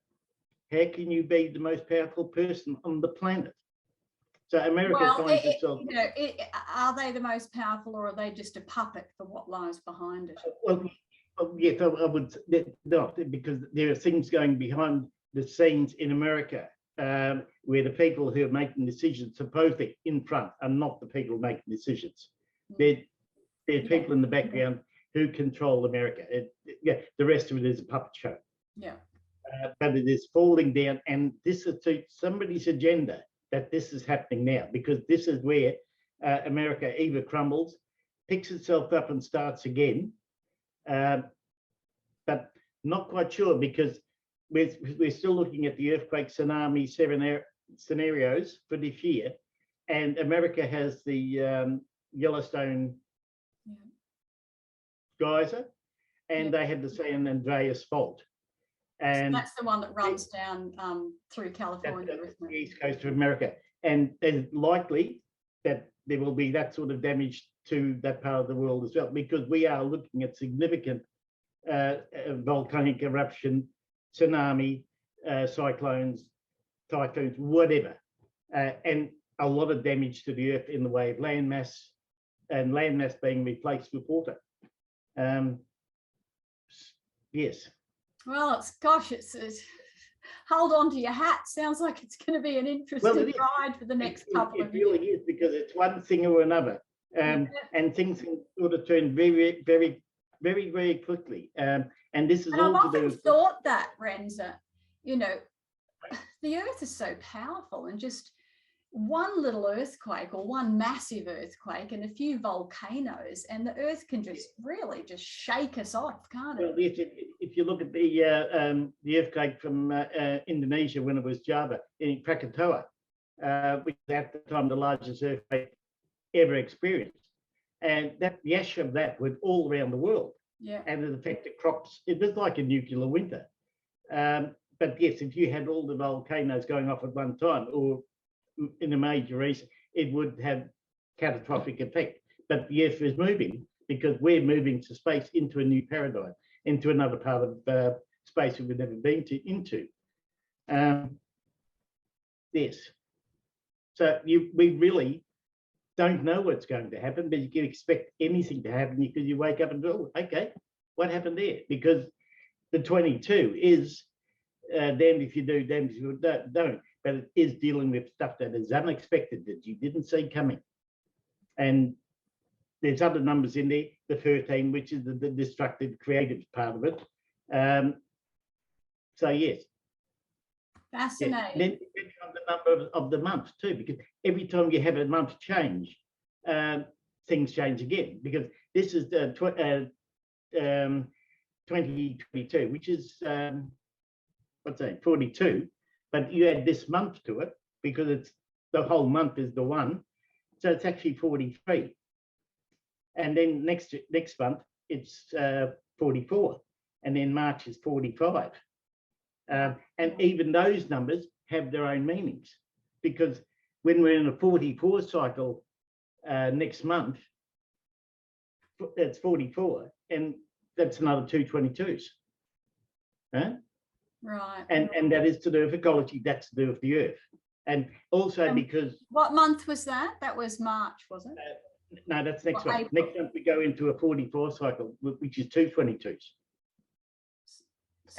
how can you be the most powerful person on the planet? So America finds itself.
Are they the most powerful, or are they just a puppet for what lies behind it?
Well, yes, I would not, because there are things going behind the scenes in America, where the people who are making decisions supposedly in front are not the people making decisions. There's people in the background who control America. The rest of it is a puppet show.
Yeah.
But it is falling down, and this is somebody's agenda that this is happening now, because this is where America either crumbles, picks itself up and starts again, but not quite sure, because we're still looking at the earthquake, tsunami, scenarios for this year, and America has the Yellowstone geyser, and they had the San Andreas fault. And
so that's the one that runs down through California, isn't it?
The east coast of America. And it's likely that there will be that sort of damage to that part of the world as well, because we are looking at significant volcanic eruption, tsunami, cyclones, typhoons, whatever, and a lot of damage to the earth in the way of landmass, and landmass being replaced with water. Yes.
Well, it's hold on to your hat. Sounds like it's going to be an interesting ride for the next couple of years.
It really is, because it's one thing or another, and things can sort of turn very, very, very, very quickly. And this is all
I've
to do
often thought that, Renze, the earth is so powerful, and just one little earthquake or one massive earthquake and a few volcanoes, and the earth can just really just shake us off, can't it?
Well, if you look at the earthquake from Indonesia when it was Java in Krakatoa, which was at the time the largest earthquake ever experienced, and the ash of that went all around the world, and it affected crops. It was like a nuclear winter. But yes, if you had all the volcanoes going off at one time, or in a major region, it would have catastrophic effect. But the earth is moving, because we're moving to space, into a new paradigm, into another part of space that we've never been into. Yes. So we really don't know what's going to happen, but you can expect anything to happen, because you wake up and go, oh, okay, what happened there? Because the 22 is damned if you do, damned if you don't. But it is dealing with stuff that is unexpected, that you didn't see coming. And there's other numbers in there, the 13, which is the destructive, creative part of it. So yes.
Fascinating.
Yeah. Then depending on the number of the month too, because every time you have a month change, things change again. Because this is the 2022, which is what's that, 42, but you add this month to it because it's the whole month is the one, so it's actually 43. And then next month it's 44, and then March is 45. And even those numbers have their own meanings, because when we're in a 44 cycle next month, that's 44, and that's another 2 22s. Huh?
Right.
And that is to do with ecology, that's to do with the earth. And also because...
What month was that? That was March, was it?
No, that's next month.
April.
Next month we go into a 44 cycle, which is 2 22s.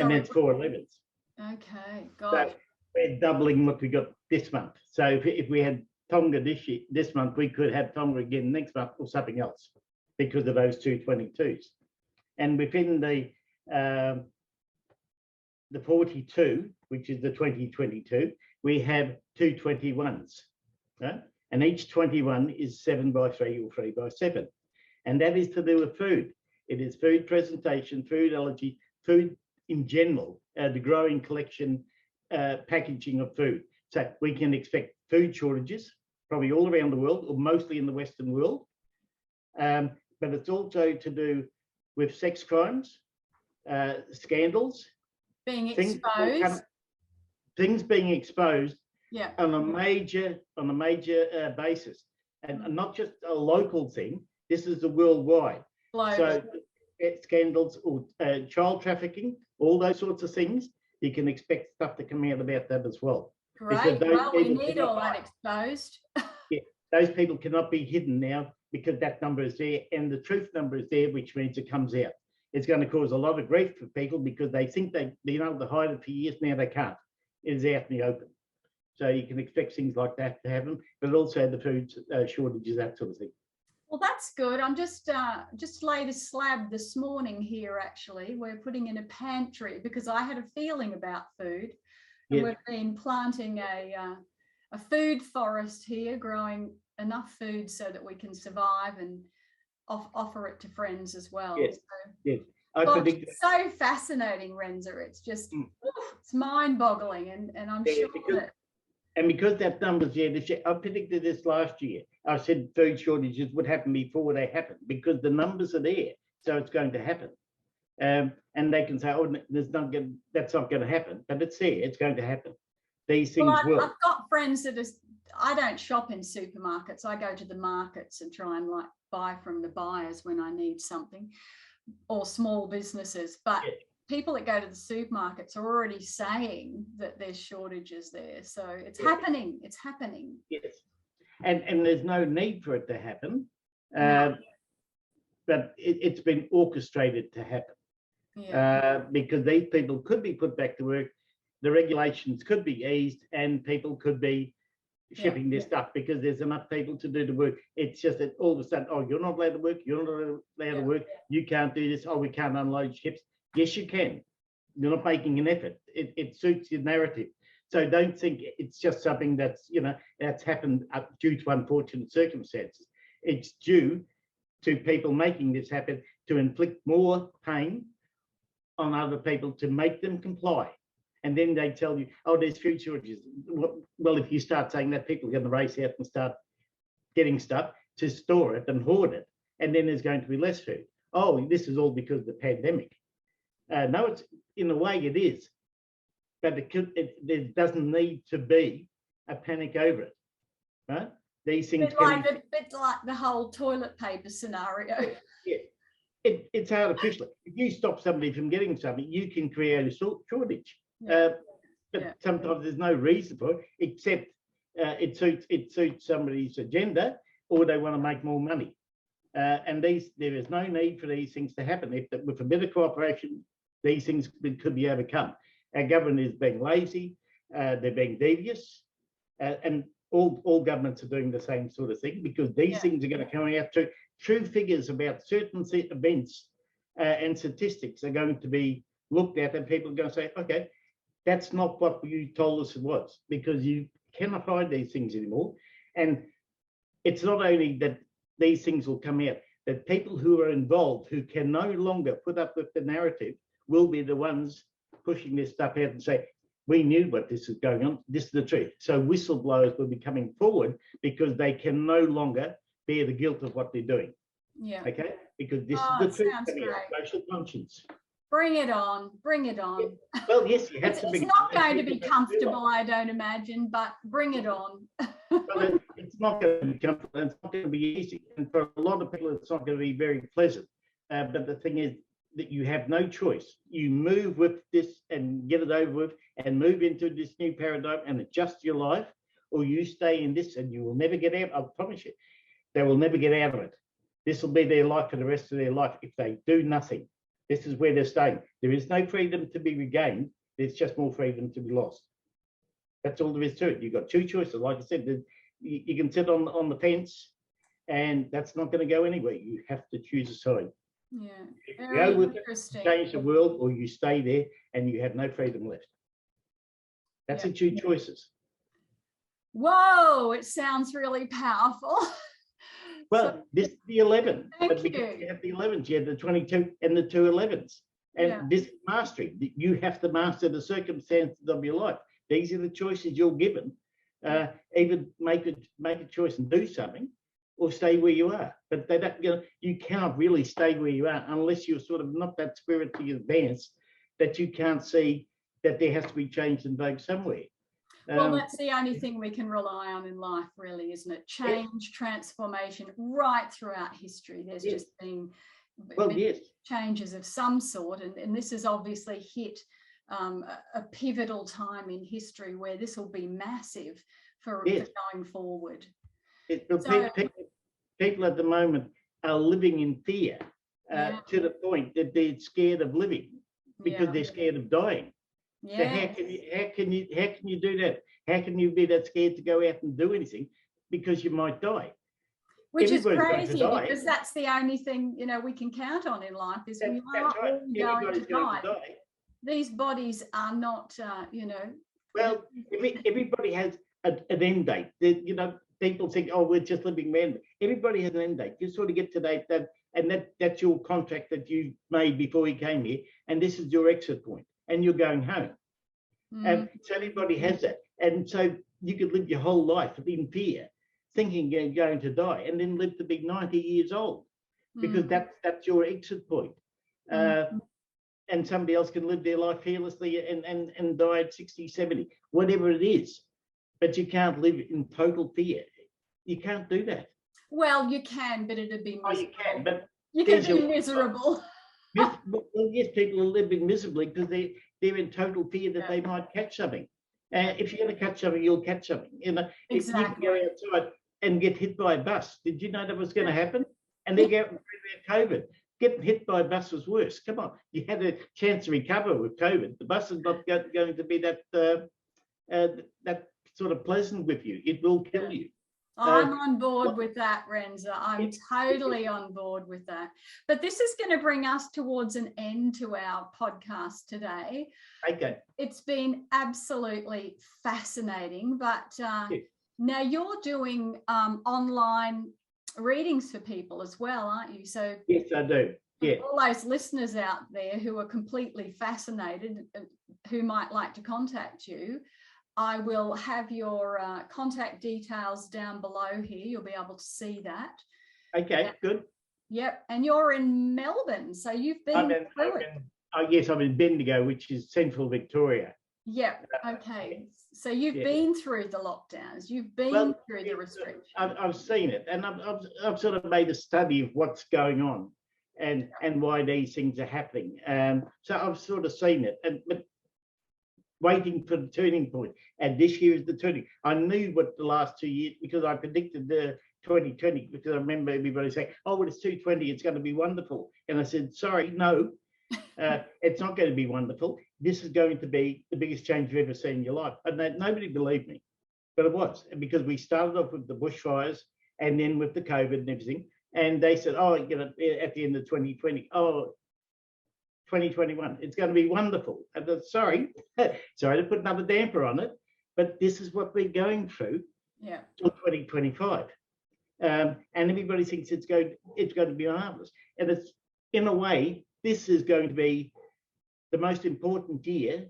And that's 4 11s.
Okay,
So
got it.
we're doubling what we got this month. So if we had Tonga this month, we could have Tonga again next month or something else because of those 2 22s. And within the 42, which is the 2022, we have 2 21s. Right? And each 21 is 7 by 3 or 3 by 7. And that is to do with food. It is food presentation, food allergy, food in general, the growing collection, packaging of food. So we can expect food shortages, probably all around the world, or mostly in the Western world. But it's also to do with sex crimes, scandals,
Being exposed.
Things being exposed,
yeah,
on a major basis, and not just a local thing. This is a worldwide.
global.
So scandals or child trafficking, all those sorts of things, you can expect stuff to come out about that as well.
Great. Well, we need all that exposed.
Yeah, those people cannot be hidden now because that number is there and the truth number is there, which means it comes out. It's going to cause a lot of grief for people because they think they've been able to hide it for years. Now they can't. It is out in the open. So you can expect things like that to happen, but also the food shortages, that sort of thing.
Well, that's good. I'm just laid a slab this morning here, actually. We're putting in a pantry because I had a feeling about food. And we've been planting a food forest here, growing enough food so that we can survive and offer it to friends as well.
Yes,
so,
yes.
It's so fascinating, Renze. It's just, it's mind-boggling, and I'm sure that...
And because that number's there this year, I predicted this last year. I said food shortages would happen before they happen because the numbers are there, so it's going to happen. And they can say, "Oh, that's not going to happen," but it's there. It's going to happen. These things will.
I've got friends that I don't shop in supermarkets. I go to the markets and try and buy from the buyers when I need something, or small businesses. But people that go to the supermarkets are already saying that there's shortages there. So it's happening. It's happening.
Yes. And there's no need for it to happen.
No.
But it's been orchestrated to happen.
Yeah.
Because these people could be put back to work, the regulations could be eased, and people could be shipping their stuff because there's enough people to do the work. It's just that all of a sudden, oh, you're not allowed to work, you're not allowed to work, you can't do this, oh, we can't unload ships. Yes, you can. You're not making an effort. It suits your narrative. So don't think it's just something that's, that's happened due to unfortunate circumstances. It's due to people making this happen to inflict more pain on other people to make them comply. And then they tell you, oh, there's food shortages. Well, if you start saying that, people are going to race out and start getting stuff to store it and hoard it. And then there's going to be less food. Oh, this is all because of the pandemic. No, it's in a way it is, but there doesn't need to be a panic over it. Right? These things
a bit like the whole toilet paper scenario.
Yeah, it's artificial. If you stop somebody from getting something, you can create a shortage. But sometimes there's no reason for it, except it suits somebody's agenda, or they want to make more money. And there is no need for these things to happen. With a bit of cooperation, these things could be overcome. Our government is being lazy, they're being devious, and all governments are doing the same sort of thing because these things are going to come out too. true figures about certain events and statistics are going to be looked at, and people are going to say, okay, that's not what you told us it was, because you cannot hide these things anymore. And it's not only that these things will come out, that people who are involved, who can no longer put up with the narrative, will be the ones pushing this stuff out and say, we knew what this is going on, this is the truth. So whistleblowers will be coming forward because they can no longer bear the guilt of what they're doing.
Yeah.
Okay? Because this is the truth.
Sounds great.
Social conscience.
Bring it on. Bring it on.
Yeah. Well, yes, you have to
It's not going to be comfortable, I don't imagine, but bring it on.
Well, it's not going to be comfortable. It's not going to be easy. And for a lot of people, it's not going to be very pleasant. But the thing is that you have no choice. You move with this and get it over with and move into this new paradigm and adjust your life, or you stay in this and you will never get out. I promise you, they will never get out of it. This will be their life for the rest of their life if they do nothing. This is where they're staying. There is no freedom to be regained. There's just more freedom to be lost. That's all there is to it. You've got two choices. Like I said, you can sit on the fence, and that's not going to go anywhere. You have to choose a side.
Yeah,
you go with it, change the world, or you stay there and you have no freedom left. That's the two choices.
Whoa, it sounds really powerful.
Well,
so,
this is the 11.
Thank
because you have the 11s, you have the 22 and the 2 11s. And this is mastery. You have to master the circumstances of your life. These are the choices you're given. Either make a choice and do something, or stay where you are. But they don't, you cannot really stay where you are unless you're sort of not that spiritually advanced that you can't see that there has to be change and vogue somewhere.
Well, that's the only thing we can rely on in life, really, isn't it? Change, transformation, right throughout history. There's just been changes of some sort, and this has obviously hit a pivotal time in history where this will be massive for going forward.
People at the moment are living in fear to the point that they're scared of living because they're scared of dying. So how can you do that? How can you be that scared to go out and do anything because you might die?
Which is crazy because that's the only thing we can count on in life is we are all going to die. These bodies are not,
Well, everybody has an end date. People think, oh, we're just living random. Everybody has an end date. You sort of get to that, and that's your contract that you made before you came here, and this is your exit point, and you're going home. And so everybody has that. And so you could live your whole life in fear, thinking you're going to die, and then live to be 90 years old, because that's your exit point. And somebody else can live their life fearlessly and die at 60, 70, whatever it is. But you can't live in total fear. You can't do that.
Well, you can, but it'd be miserable. Oh,
you can, but
you can be miserable.
Well, yes, people are living miserably because they're in total fear that they might catch something. If you're going to catch something, you'll catch something. If you can go outside and get hit by a bus, did you know that was going to happen? And they go through their COVID. Getting hit by a bus was worse. Come on, you had a chance to recover with COVID. The bus is not going to be that sort of pleasant with you. It will kill you.
I'm on board with that, Renze. I'm totally on board with that. But this is going to bring us towards an end to our podcast today.
Okay.
It's been absolutely fascinating. But now you're doing online readings for people as well, aren't you? So
yes, I do. Yeah.
All those listeners out there who are completely fascinated, who might like to contact you, I will have your contact details down below here. You'll be able to see that.
Okay, good.
Yep. And you're in Melbourne, so you've been through it.
Yes, I'm in Bendigo, which is central Victoria.
Yep. Okay. So you've been through the lockdowns. You've been through the restrictions.
I've seen it, and I've sort of made a study of what's going on and why these things are happening. So I've sort of seen it, but waiting for the turning point. And this year is the turning. I knew what the last 2 years, because I predicted the 2020, because I remember everybody saying, oh, well, it's 2020, it's going to be wonderful. And I said, sorry, no, it's not going to be wonderful. This is going to be the biggest change you've ever seen in your life. And nobody believed me, but it was. And because we started off with the bushfires and then with the COVID and everything. And they said, oh, you know, at the end of 2020, oh, 2021, it's going to be wonderful. I said, sorry to put another damper on it, but this is what we're going through till 2025. And everybody thinks it's going to be marvelous. And it's, in a way, this is going to be the most important year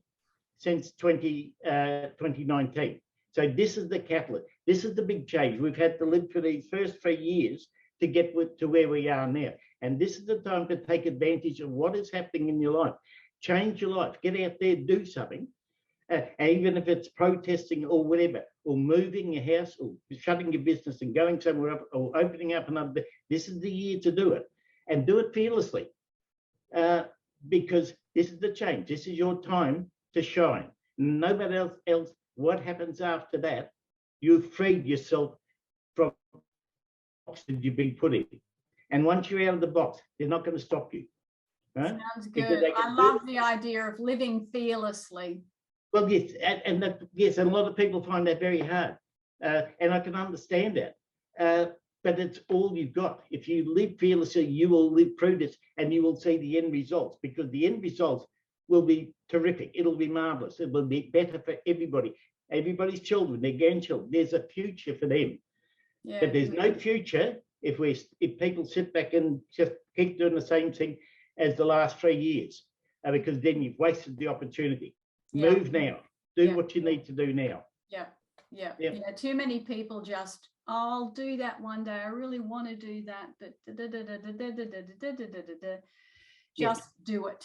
since 2019. So this is the catalyst. This is the big change. We've had to live for these first 3 years to get to where we are now. And this is the time to take advantage of what is happening in your life. Change your life. Get out there, do something. Even if it's protesting or whatever, or moving your house, or shutting your business and going somewhere up, or opening up another, this is the year to do it. And do it fearlessly. Because this is the change. This is your time to shine. Nobody else, what happens after that, you've freed yourself from the box that you've been put in. And once you're out of the box, they're not going to stop you. Right?
Sounds good. I love the idea of living fearlessly.
Well, yes, and a lot of people find that very hard. And I can understand that. But it's all you've got. If you live fearlessly, you will live through this and you will see the end results, because the end results will be terrific. It'll be marvelous. It will be better for everybody, everybody's children, their grandchildren. There's a future for them. Yeah. But there's no future if people sit back and just keep doing the same thing as the last 3 years, because then you've wasted the opportunity. Yeah. Move now. Do what you need to do now.
Yeah. Too many people just, oh, I'll do that one day. I really want to do that, but just do it.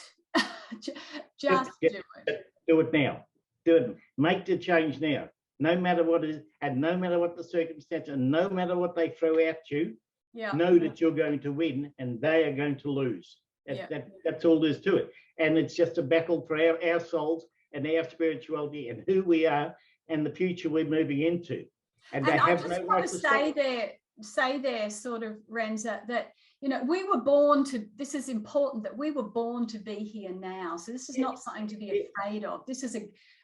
Just do it.
Do it now. Do it. Make the change now. No matter what it is, and no matter what the circumstance, and no matter what they throw at you, know that you're going to win and they are going to lose. That's all there is to it. And it's just a battle for our souls and our spirituality and who we are and the future we're moving into. And they have no right to stop.
Say there, sort of, Renze, that, you know, we were born to, this is important, that we were born to be here now. So this is not something to be afraid of. This is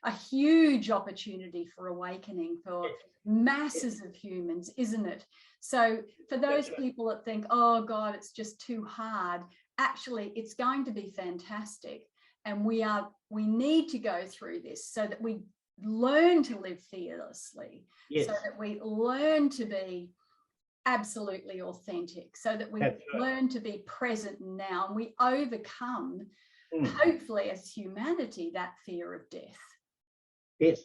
a huge opportunity for awakening for masses of humans, isn't it? So for those people that think, oh God, it's just too hard, actually, it's going to be fantastic. And we need to go through this so that we learn to live fearlessly, so that we learn to be absolutely authentic, so that we learn to be present now, and we overcome, hopefully as humanity, that fear of death.
Yes,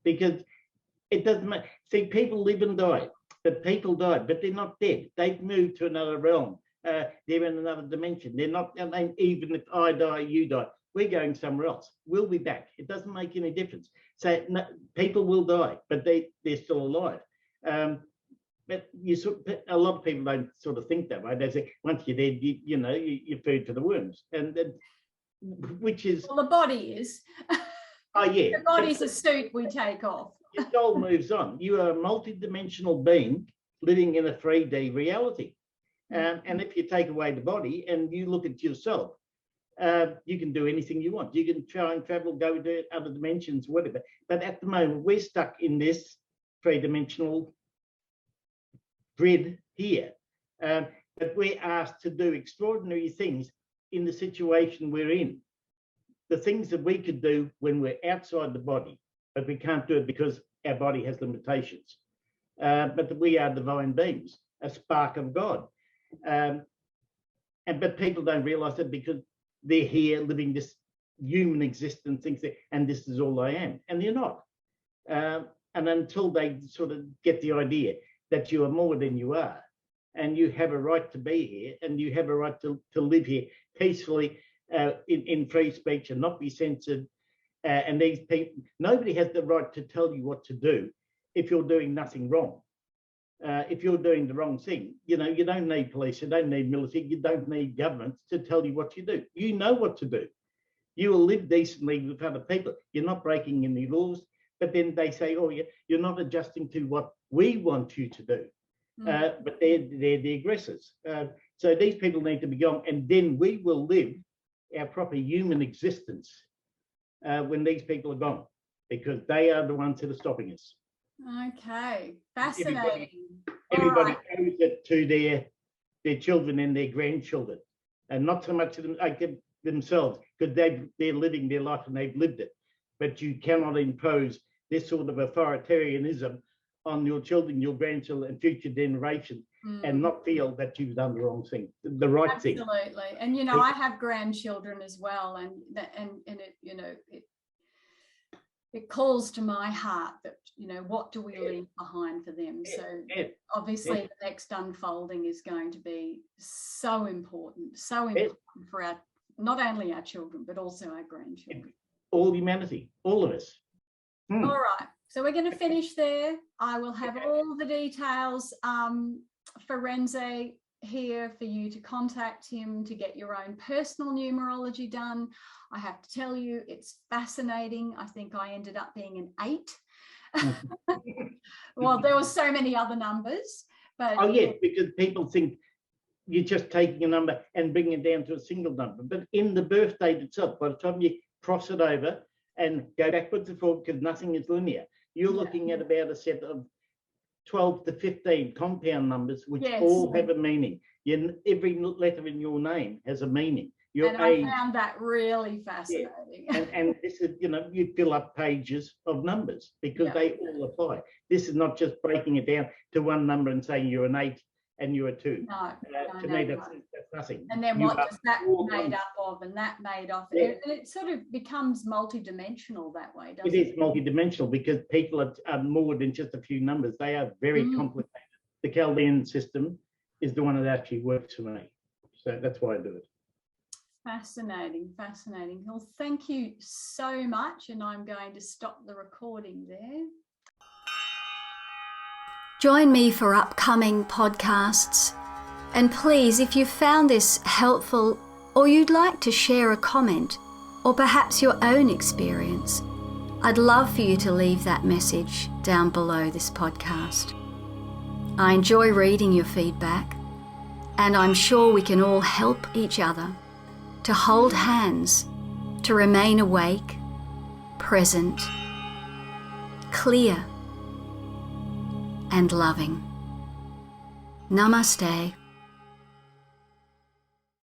because it doesn't matter. See, people live and die, but people die, but they're not dead. They've moved to another realm. They're in another dimension. They're not, even if I die, you die, we're going somewhere else. We'll be back. It doesn't make any difference. So people will die, but they're still alive. But a lot of people don't sort of think that way. They say, once you're dead, you're food for the worms. And which is...
Well, the body is.
Oh, yeah.
The body's a suit we take off.
Your soul moves on. You are a multidimensional being living in a 3D reality. And if you take away the body and you look at yourself, you can do anything you want. You can try and travel, go to other dimensions, whatever. But at the moment, we're stuck in this 3-dimensional grid here. But we're asked to do extraordinary things in the situation we're in. The things that we could do when we're outside the body, but we can't do it because our body has limitations. But we are divine beings, a spark of God. But people don't realize it because they're here living this human existence, and this is all I am, and they're not. And until they sort of get the idea that you are more than you are, and you have a right to be here, and you have a right to live here peacefully, in free speech and not be censored. And these people, nobody has the right to tell you what to do if you're doing nothing wrong. If you're doing the wrong thing, you don't need police, you don't need military, you don't need governments to tell you what you do. You know what to do. You will live decently with other people. You're not breaking any laws, but then they say, oh, you're not adjusting to what we want you to do. But they're the aggressors. So these people need to be gone, and then we will live our proper human existence when these people are gone, because they are the ones that are stopping us.
Okay, fascinating.
Everybody
right.
owes it to their children and their grandchildren, and not so much to them, like themselves, because they're living their life and they've lived it. But you cannot impose this sort of authoritarianism on your children, your grandchildren, and future generations, and not feel that you've done the wrong thing, the right thing.
Absolutely. And you know, I have grandchildren as well, and it, you know, it calls to my heart that, you know, what do we leave behind for them? So obviously the next unfolding is going to be so important for our, not only our children, but also our grandchildren.
All humanity, all of us.
All right. So we're going to finish there. I will have all the details for Renze here for you to contact him to get your own personal numerology done. I have to tell you, it's fascinating. I think I ended up being an 8. Well, there were so many other numbers, but
oh yeah, because people think you're just taking a number and bringing it down to a single number. But in the birth date itself, by the time you cross it over and go backwards and forward, because nothing is linear, you're looking at about a set of 12 to 15 compound numbers, which all have a meaning. Every letter in your name has a meaning. Your
and
age,
I found that really fascinating.
and this is, you know, you fill up pages of numbers because they all apply. This is not just breaking it down to one number and saying you're an 8 and you're a 2. To me, that's nothing.
And then what does that made up of, and that made of? It sort of becomes multidimensional that way, doesn't it?
It is multidimensional because people are more than just a few numbers. They are very complicated. The Chaldean system is the one that actually works for me. So that's why I do it.
Fascinating, fascinating. Well, thank you so much. And I'm going to stop the recording there.
Join me for upcoming podcasts. And please, if you found this helpful or you'd like to share a comment or perhaps your own experience, I'd love for you to leave that message down below this podcast. I enjoy reading your feedback, and I'm sure we can all help each other to hold hands, to remain awake, present, clear, and loving. Namaste.